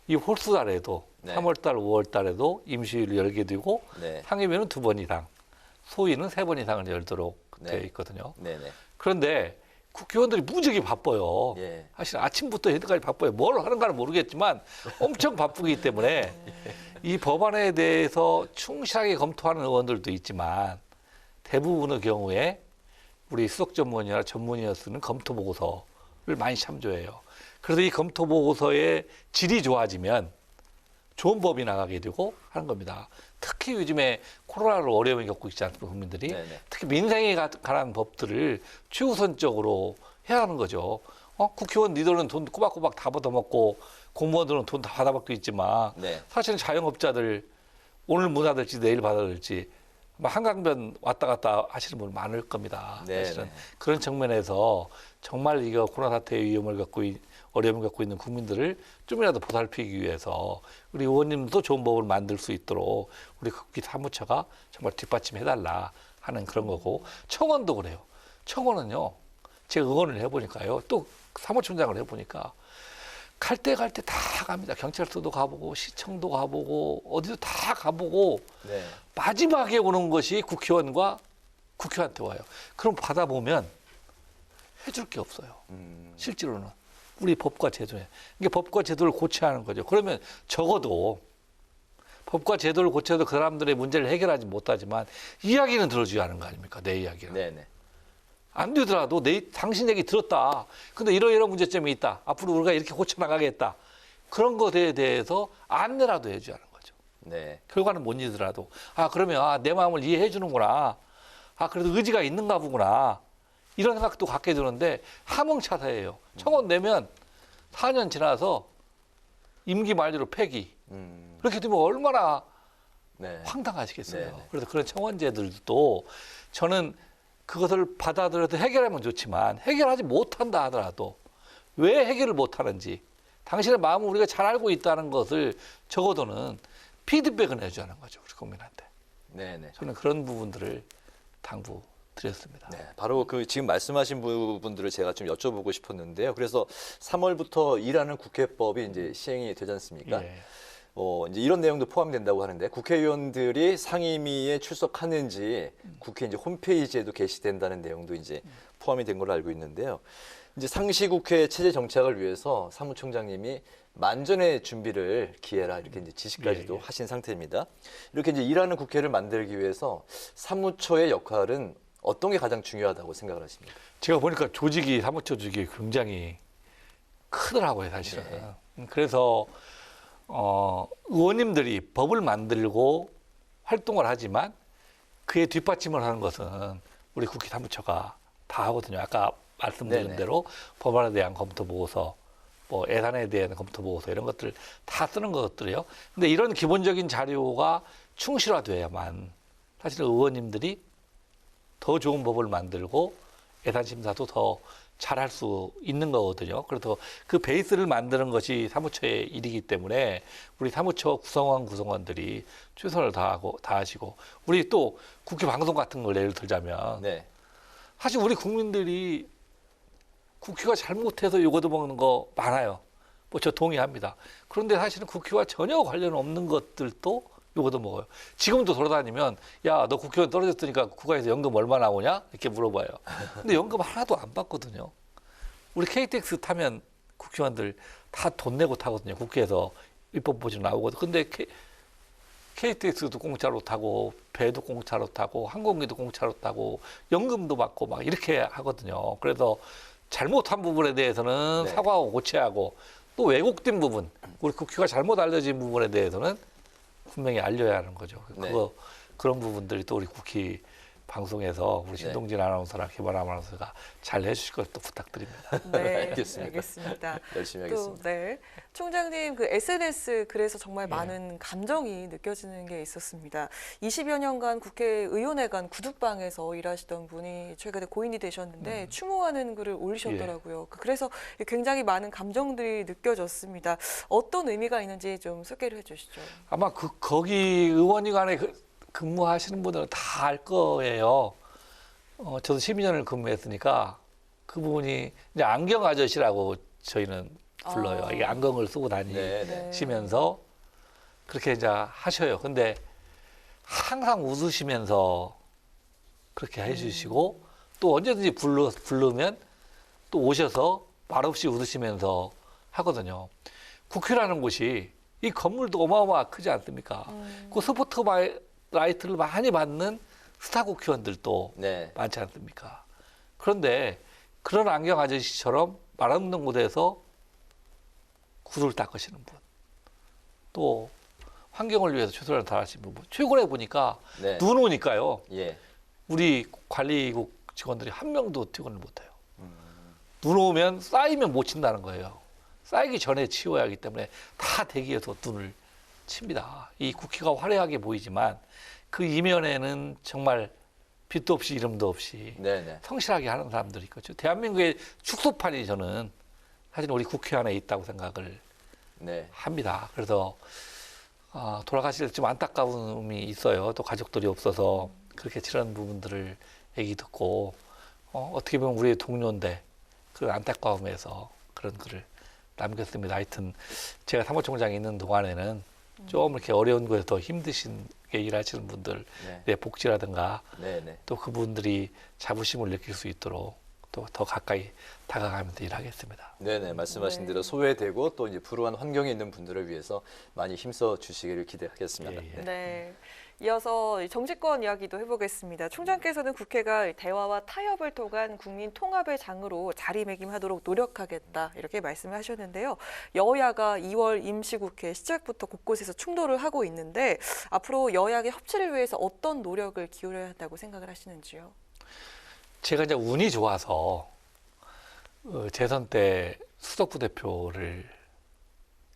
이 홀수달에도 네. 3월달, 5월달에도 임시를 열게 되고 네. 상임위는 2번 이상, 소위는 3번 이상을 열도록 되어 있거든요. 네네. 그런데 국회의원들이 무지하게 바빠요. 예. 사실 아침부터 현재까지 바빠요. 뭘 하는가는 모르겠지만 엄청 바쁘기 때문에 이 법안에 대해서 충실하게 검토하는 의원들도 있지만 대부분의 경우에 우리 수석 전문위나 전문위원들은 검토 보고서를 많이 참조해요. 그래서 이 검토 보고서의 질이 좋아지면 좋은 법이 나가게 되고 하는 겁니다. 특히 요즘에 코로나로 어려움을 겪고 있지 않습니까, 국민들이. 네네. 특히 민생에 관한 법들을 최우선적으로 해야 하는 거죠. 국회의원 니들은 돈 꼬박꼬박 다 받아먹고 공무원들은 돈 다 받아먹고 있지만 네. 사실은 자영업자들 오늘 문 닫을지 내일 받을지 한강변 왔다 갔다 하시는 분 많을 겁니다. 네, 사실은 네. 그런 측면에서 정말 이거 코로나 사태의 위험을 어려움을 갖고 있는 국민들을 좀이라도 보살피기 위해서 우리 의원님도 좋은 법을 만들 수 있도록 우리 국회 사무처가 정말 뒷받침해달라 하는 그런 거고 청원도 그래요. 청원은요. 제가 의원을 해보니까요. 또 사무총장을 해보니까 갈 때 다 갑니다. 경찰서도 가보고 시청도 가보고 어디도 다 가보고 네. 마지막에 오는 것이 국회의원과 국회한테 와요. 그럼 받아보면 해줄 게 없어요. 실제로는. 우리 법과 제도에. 이게 법과 제도를 고쳐야 하는 거죠. 그러면 적어도 법과 제도를 고쳐도 그 사람들의 문제를 해결하지 못하지만 이야기는 들어줘야 하는 거 아닙니까? 내 이야기는. 네네. 안 되더라도 당신 얘기 들었다. 근데 이런 문제점이 있다. 앞으로 우리가 이렇게 고쳐나가겠다. 그런 것에 대해서 안내라도 해줘야 하는 거죠. 네. 결과는 못 이루더라도 그러면 내 마음을 이해해 주는구나. 그래도 의지가 있는가 보구나. 이런 생각도 갖게 되는데 하몽차사예요. 청원 내면 4년 지나서 임기 만료로 폐기. 그렇게 되면 얼마나 황당하시겠어요. 네네. 그래서 그런 청원제들도 저는 그것을 받아들여도 해결하면 좋지만 해결하지 못한다 하더라도 왜 해결을 못하는지 당신의 마음을 우리가 잘 알고 있다는 것을 적어도는 피드백을 해주자는 거죠. 우리 국민한테. 네네. 저는 그런 부분들을 당부드렸습니다. 네, 바로 그 지금 말씀하신 부분들을 제가 좀 여쭤보고 싶었는데요. 그래서 3월부터 일하는 국회법이 이제 시행이 되지 않습니까? 예. 이제 이런 내용도 포함된다고 하는데 국회의원들이 상임위에 출석하는지 국회 이제 홈페이지에도 게시된다는 내용도 이제 포함이 된 걸로 알고 있는데요. 이제 상시국회 체제 정착을 위해서 사무총장님이 만전의 준비를 기해라 이렇게 이제 지시까지도 하신 상태입니다. 이렇게 이제 일하는 국회를 만들기 위해서 사무처의 역할은 어떤 게 가장 중요하다고 생각을 하십니까? 제가 보니까 조직이 사무처 조직이 굉장히 크더라고요, 사실은. 그래서 의원님들이 법을 만들고 활동을 하지만 그에 뒷받침을 하는 것은 우리 국회 사무처가 다 하거든요. 아까 말씀드린 대로 법안에 대한 검토 보고서, 뭐 예산에 대한 검토 보고서 이런 것들 다 쓰는 것들이요. 근데 이런 기본적인 자료가 충실화돼야만 사실은 의원님들이 더 좋은 법을 만들고 예산 심사도 더 잘할 수 있는 거거든요. 그래서 그 베이스를 만드는 것이 사무처의 일이기 때문에 우리 사무처 구성원들이 최선을 다하시고 우리 또 국회 방송 같은 걸 예를 들자면 사실 우리 국민들이 국회가 잘못해서 요거도 먹는 거 많아요. 뭐 저 동의합니다. 그런데 사실은 국회와 전혀 관련 없는 것들도 요거도 먹어요. 지금도 돌아다니면 야, 너 국회의원 떨어졌으니까 국가에서 연금 얼마 나오냐? 이렇게 물어봐요. 근데 연금 하나도 안 받거든요. 우리 KTX 타면 국회의원들 다 돈 내고 타거든요. 국회에서 입법보조 나오거든요. 근데 KTX도 공짜로 타고 배도 공짜로 타고 항공기도 공짜로 타고 연금도 받고 막 이렇게 하거든요. 그래서 잘못한 부분에 대해서는 사과하고 고쳐야하고 또 왜곡된 부분, 우리 국회가 잘못 알려진 부분에 대해서는 분명히 알려야 하는 거죠. 그런 부분들이 또 우리 국회 방송에서 우리 신동진 아나운서랑 김원아 아나운서가 잘 해주실 걸 또 부탁드립니다. 네, 알겠습니다. 열심히 또, 하겠습니다. 총장님 그 SNS 글에서 정말 많은 감정이 느껴지는 게 있었습니다. 20여 년간 국회의원회관 구둑방에서 일하시던 분이 최근에 고인이 되셨는데 추모하는 글을 올리셨더라고요. 그래서 굉장히 많은 감정들이 느껴졌습니다. 어떤 의미가 있는지 좀 소개를 해주시죠. 아마 거기 의원회관에 근무하시는 분들은 다 알 거예요. 저도 12년을 근무했으니까 그분이 이제 안경 아저씨라고 저희는 불러요. 이게 안경을 쓰고 다니시면서 그렇게 이제 하셔요. 근데 항상 웃으시면서 그렇게 해주시고 또 언제든지 부르면 또 오셔서 말없이 웃으시면서 하거든요. 국회라는 곳이 이 건물도 어마어마하게 크지 않습니까? 그 스포트라이트를 많이 받는 스타 국회의원들도 많지 않습니까? 그런데 그런 안경 아저씨처럼 말 없는 곳에서 구두를 닦으시는 분, 또 환경을 위해서 최선을 다하시는 분, 최근에 보니까 눈 오니까요. 우리 관리국 직원들이 한 명도 퇴근을 못해요. 눈 오면 쌓이면 못 친다는 거예요. 쌓이기 전에 치워야 하기 때문에 다 대기해서 눈을 칩니다. 이 국회가 화려하게 보이지만 그 이면에는 정말 빛도 없이 이름도 없이 성실하게 하는 사람들이 있거든요. 대한민국의 축소판이 저는 사실 우리 국회 안에 있다고 생각을 합니다. 그래서 돌아가실 때 좀 안타까움이 있어요. 또 가족들이 없어서 그렇게 치러는 부분들을 얘기 듣고 어떻게 보면 우리의 동료인데 그런 안타까움에서 그런 글을 남겼습니다. 하여튼 제가 사무총장이 있는 동안에는 좀 이렇게 어려운 곳에서 더 힘드신게 일하시는 분들의 복지라든가 또 그분들이 자부심을 느낄 수 있도록 또 더 가까이 다가가면서 일하겠습니다. 네네, 말씀하신 대로 소외되고 또 이제 불우한 환경에 있는 분들을 위해서 많이 힘써 주시기를 기대하겠습니다. 네. 이어서 정치권 이야기도 해보겠습니다. 총장께서는 국회가 대화와 타협을 통한 국민 통합의 장으로 자리매김하도록 노력하겠다 이렇게 말씀을 하셨는데요. 여야가 2월 임시국회 시작부터 곳곳에서 충돌을 하고 있는데 앞으로 여야의 협치를 위해서 어떤 노력을 기울여야 한다고 생각을 하시는지요? 제가 이제 운이 좋아서 재선 때 수석부 대표를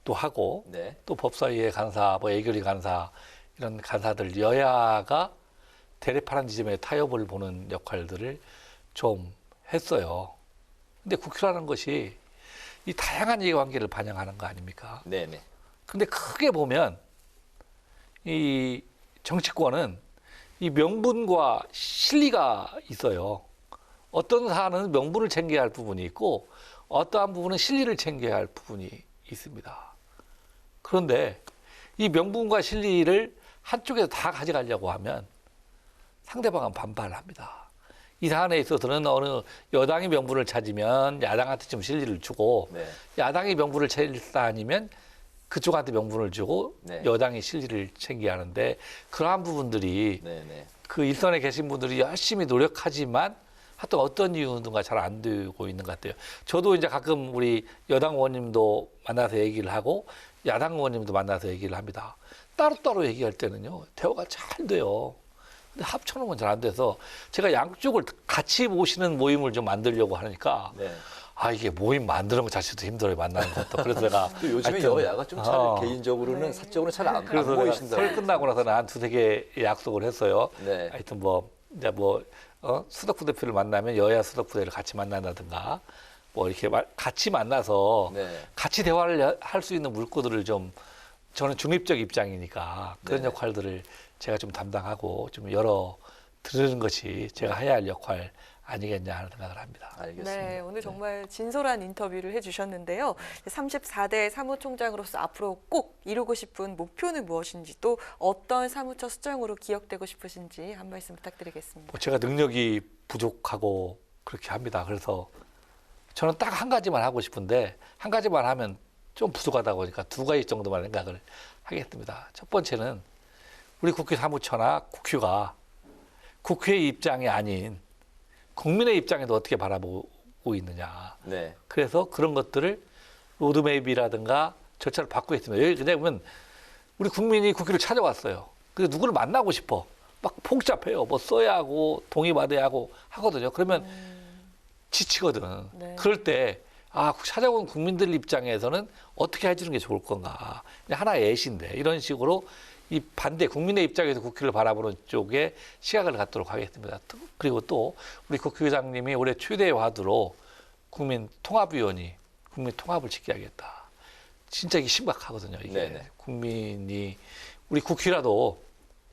또 하고 또 법사위의 간사, 뭐 예결위 간사 이런 간사들 여야가 대립하는 지점에 타협을 보는 역할들을 좀 했어요. 근데 국회라는 것이 이 다양한 이해관계를 반영하는 거 아닙니까? 네네. 근데 크게 보면 이 정치권은 이 명분과 실리가 있어요. 어떤 사안은 명분을 챙겨야 할 부분이 있고 어떠한 부분은 실리를 챙겨야 할 부분이 있습니다. 그런데 이 명분과 실리를 한쪽에서 다 가져가려고 하면 상대방은 반발합니다. 이 사안에 있어서는 어느 여당이 명분을 찾으면 야당한테 좀 실리를 주고 야당이 명분을 찾을 사안이면 그쪽한테 명분을 주고 여당이 실리를 챙겨야 하는데 그러한 부분들이 그 일선에 계신 분들이 열심히 노력하지만 하여튼 어떤 이유든가 잘 안 되고 있는 것 같아요. 저도 이제 가끔 우리 여당 의원님도 만나서 얘기를 하고 야당 의원님도 만나서 얘기를 합니다. 따로따로 얘기할 때는요, 대화가 잘 돼요. 근데 합쳐놓으면 잘 안 돼서 제가 양쪽을 같이 모시는 모임을 좀 만들려고 하니까 아, 이게 모임 만드는 것 자체도 힘들어요, 만나는 것도. 그래서 내가. 또 요즘에 여야가 좀 잘 개인적으로는 사적으로 잘 안 보이신다. 설 끝나고 나서는 한 두세 개 약속을 했어요. 하여튼 이제 수석부 대표를 만나면 여야 수석부 대표를 같이 만난다든가 뭐 이렇게 같이 만나서 같이 대화를 할 수 있는 물꼬들을 좀 저는 중립적 입장이니까 그런 역할들을 제가 좀 담당하고 좀 열어 드리는 것이 제가 해야 할 역할 아니겠냐 하는 생각을 합니다. 알겠습니다. 네, 오늘 정말 진솔한 인터뷰를 해주셨는데요. 34대 사무총장으로서 앞으로 꼭 이루고 싶은 목표는 무엇인지 또 어떤 사무처 수장으로 기억되고 싶으신지 한 말씀 부탁드리겠습니다. 제가 능력이 부족하고 그렇게 합니다. 그래서 저는 딱 한 가지만 하고 싶은데 한 가지만 하면 좀 부족하다 보니까 두 가지 정도만 생각을 하겠습니다. 첫 번째는 우리 국회 사무처나 국회가 국회의 입장이 아닌 국민의 입장에도 어떻게 바라보고 있느냐. 그래서 그런 것들을 로드맵이라든가 절차를 바꾸고 있습니다. 여기 그냥 보면 우리 국민이 국회를 찾아왔어요. 그래서 누구를 만나고 싶어. 막 복잡해요. 뭐 써야 하고 동의받아야 하고 하거든요. 그러면 지치거든. 그럴 때 찾아온 국민들 입장에서는 어떻게 해주는 게 좋을 건가. 그냥 하나의 예시인데 이런 식으로 이 반대 국민의 입장에서 국회를 바라보는 쪽에 시각을 갖도록 하겠습니다. 그리고 또 우리 국회의장님이 올해 최대 화두로 국민통합위원회, 국민통합을 지켜야겠다. 진짜 이게 심각하거든요. 이게 국민이 우리 국회라도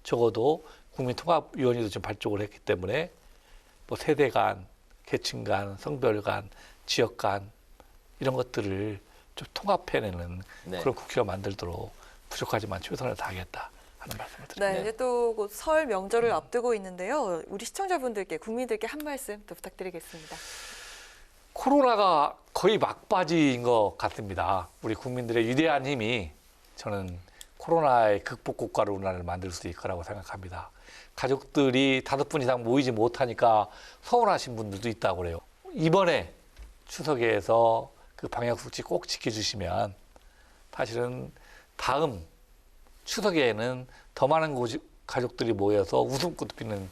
적어도 국민통합위원회도 좀 발족을 했기 때문에 뭐 세대 간, 계층 간, 성별 간, 지역 간 이런 것들을 좀 통합해내는 그런 국회가 만들도록 부족하지만 최선을 다하겠다 하는 말씀을 드립니다. 네, 이제 또 곧 설 명절을 앞두고 있는데요. 우리 시청자분들께, 국민들께 한 말씀 또 부탁드리겠습니다. 코로나가 거의 막바지인 것 같습니다. 우리 국민들의 위대한 힘이 저는 코로나의 극복 국가를 우리나라를 만들 수 있을 거라고 생각합니다. 가족들이 5분 이상 모이지 못하니까 서운하신 분들도 있다고 그래요. 이번에 추석에서 그 방역수칙 꼭 지켜주시면 사실은 다음 추석에는 더 많은 가족들이 모여서 웃음꽃 피는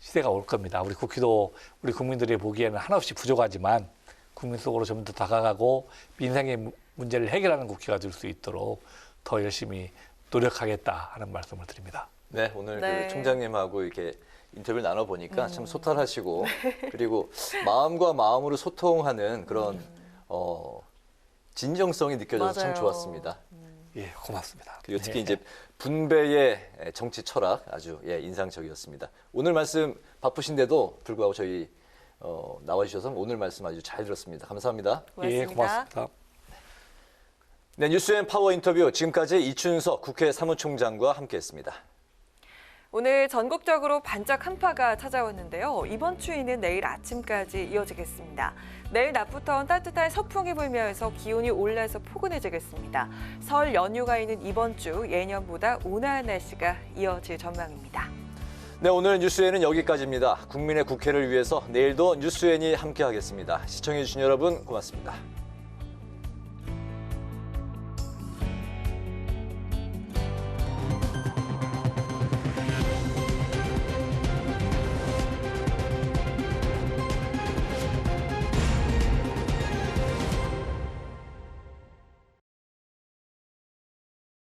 시대가 올 겁니다. 우리 국회도 우리 국민들이 보기에는 한없이 부족하지만 국민 속으로 좀 더 다가가고 민생의 문제를 해결하는 국회가 될 수 있도록 더 열심히 노력하겠다 하는 말씀을 드립니다. 네, 오늘 그 총장님하고 이렇게 인터뷰를 나눠보니까 참 소탈하시고 그리고 마음과 마음으로 소통하는 그런 진정성이 느껴져서 참 좋았습니다. 예, 고맙습니다. 그리고 특히 이제 분배의 정치 철학 아주 인상적이었습니다. 오늘 말씀 바쁘신데도 불구하고 저희 나와주셔서 오늘 말씀 아주 잘 들었습니다. 감사합니다. 예, 고맙습니다. 네, 뉴스앤파워 인터뷰 지금까지 이춘석 국회 사무총장과 함께했습니다. 오늘 전국적으로 반짝 한파가 찾아왔는데요. 이번 추위는 내일 아침까지 이어지겠습니다. 내일 낮부터 따뜻한 서풍이 불면서 기온이 올라서 포근해지겠습니다. 설 연휴가 있는 이번 주 예년보다 온화한 날씨가 이어질 전망입니다. 네, 오늘 뉴스엔은 여기까지입니다. 국민의 국회를 위해서 내일도 뉴스엔이 함께하겠습니다. 시청해주신 여러분 고맙습니다.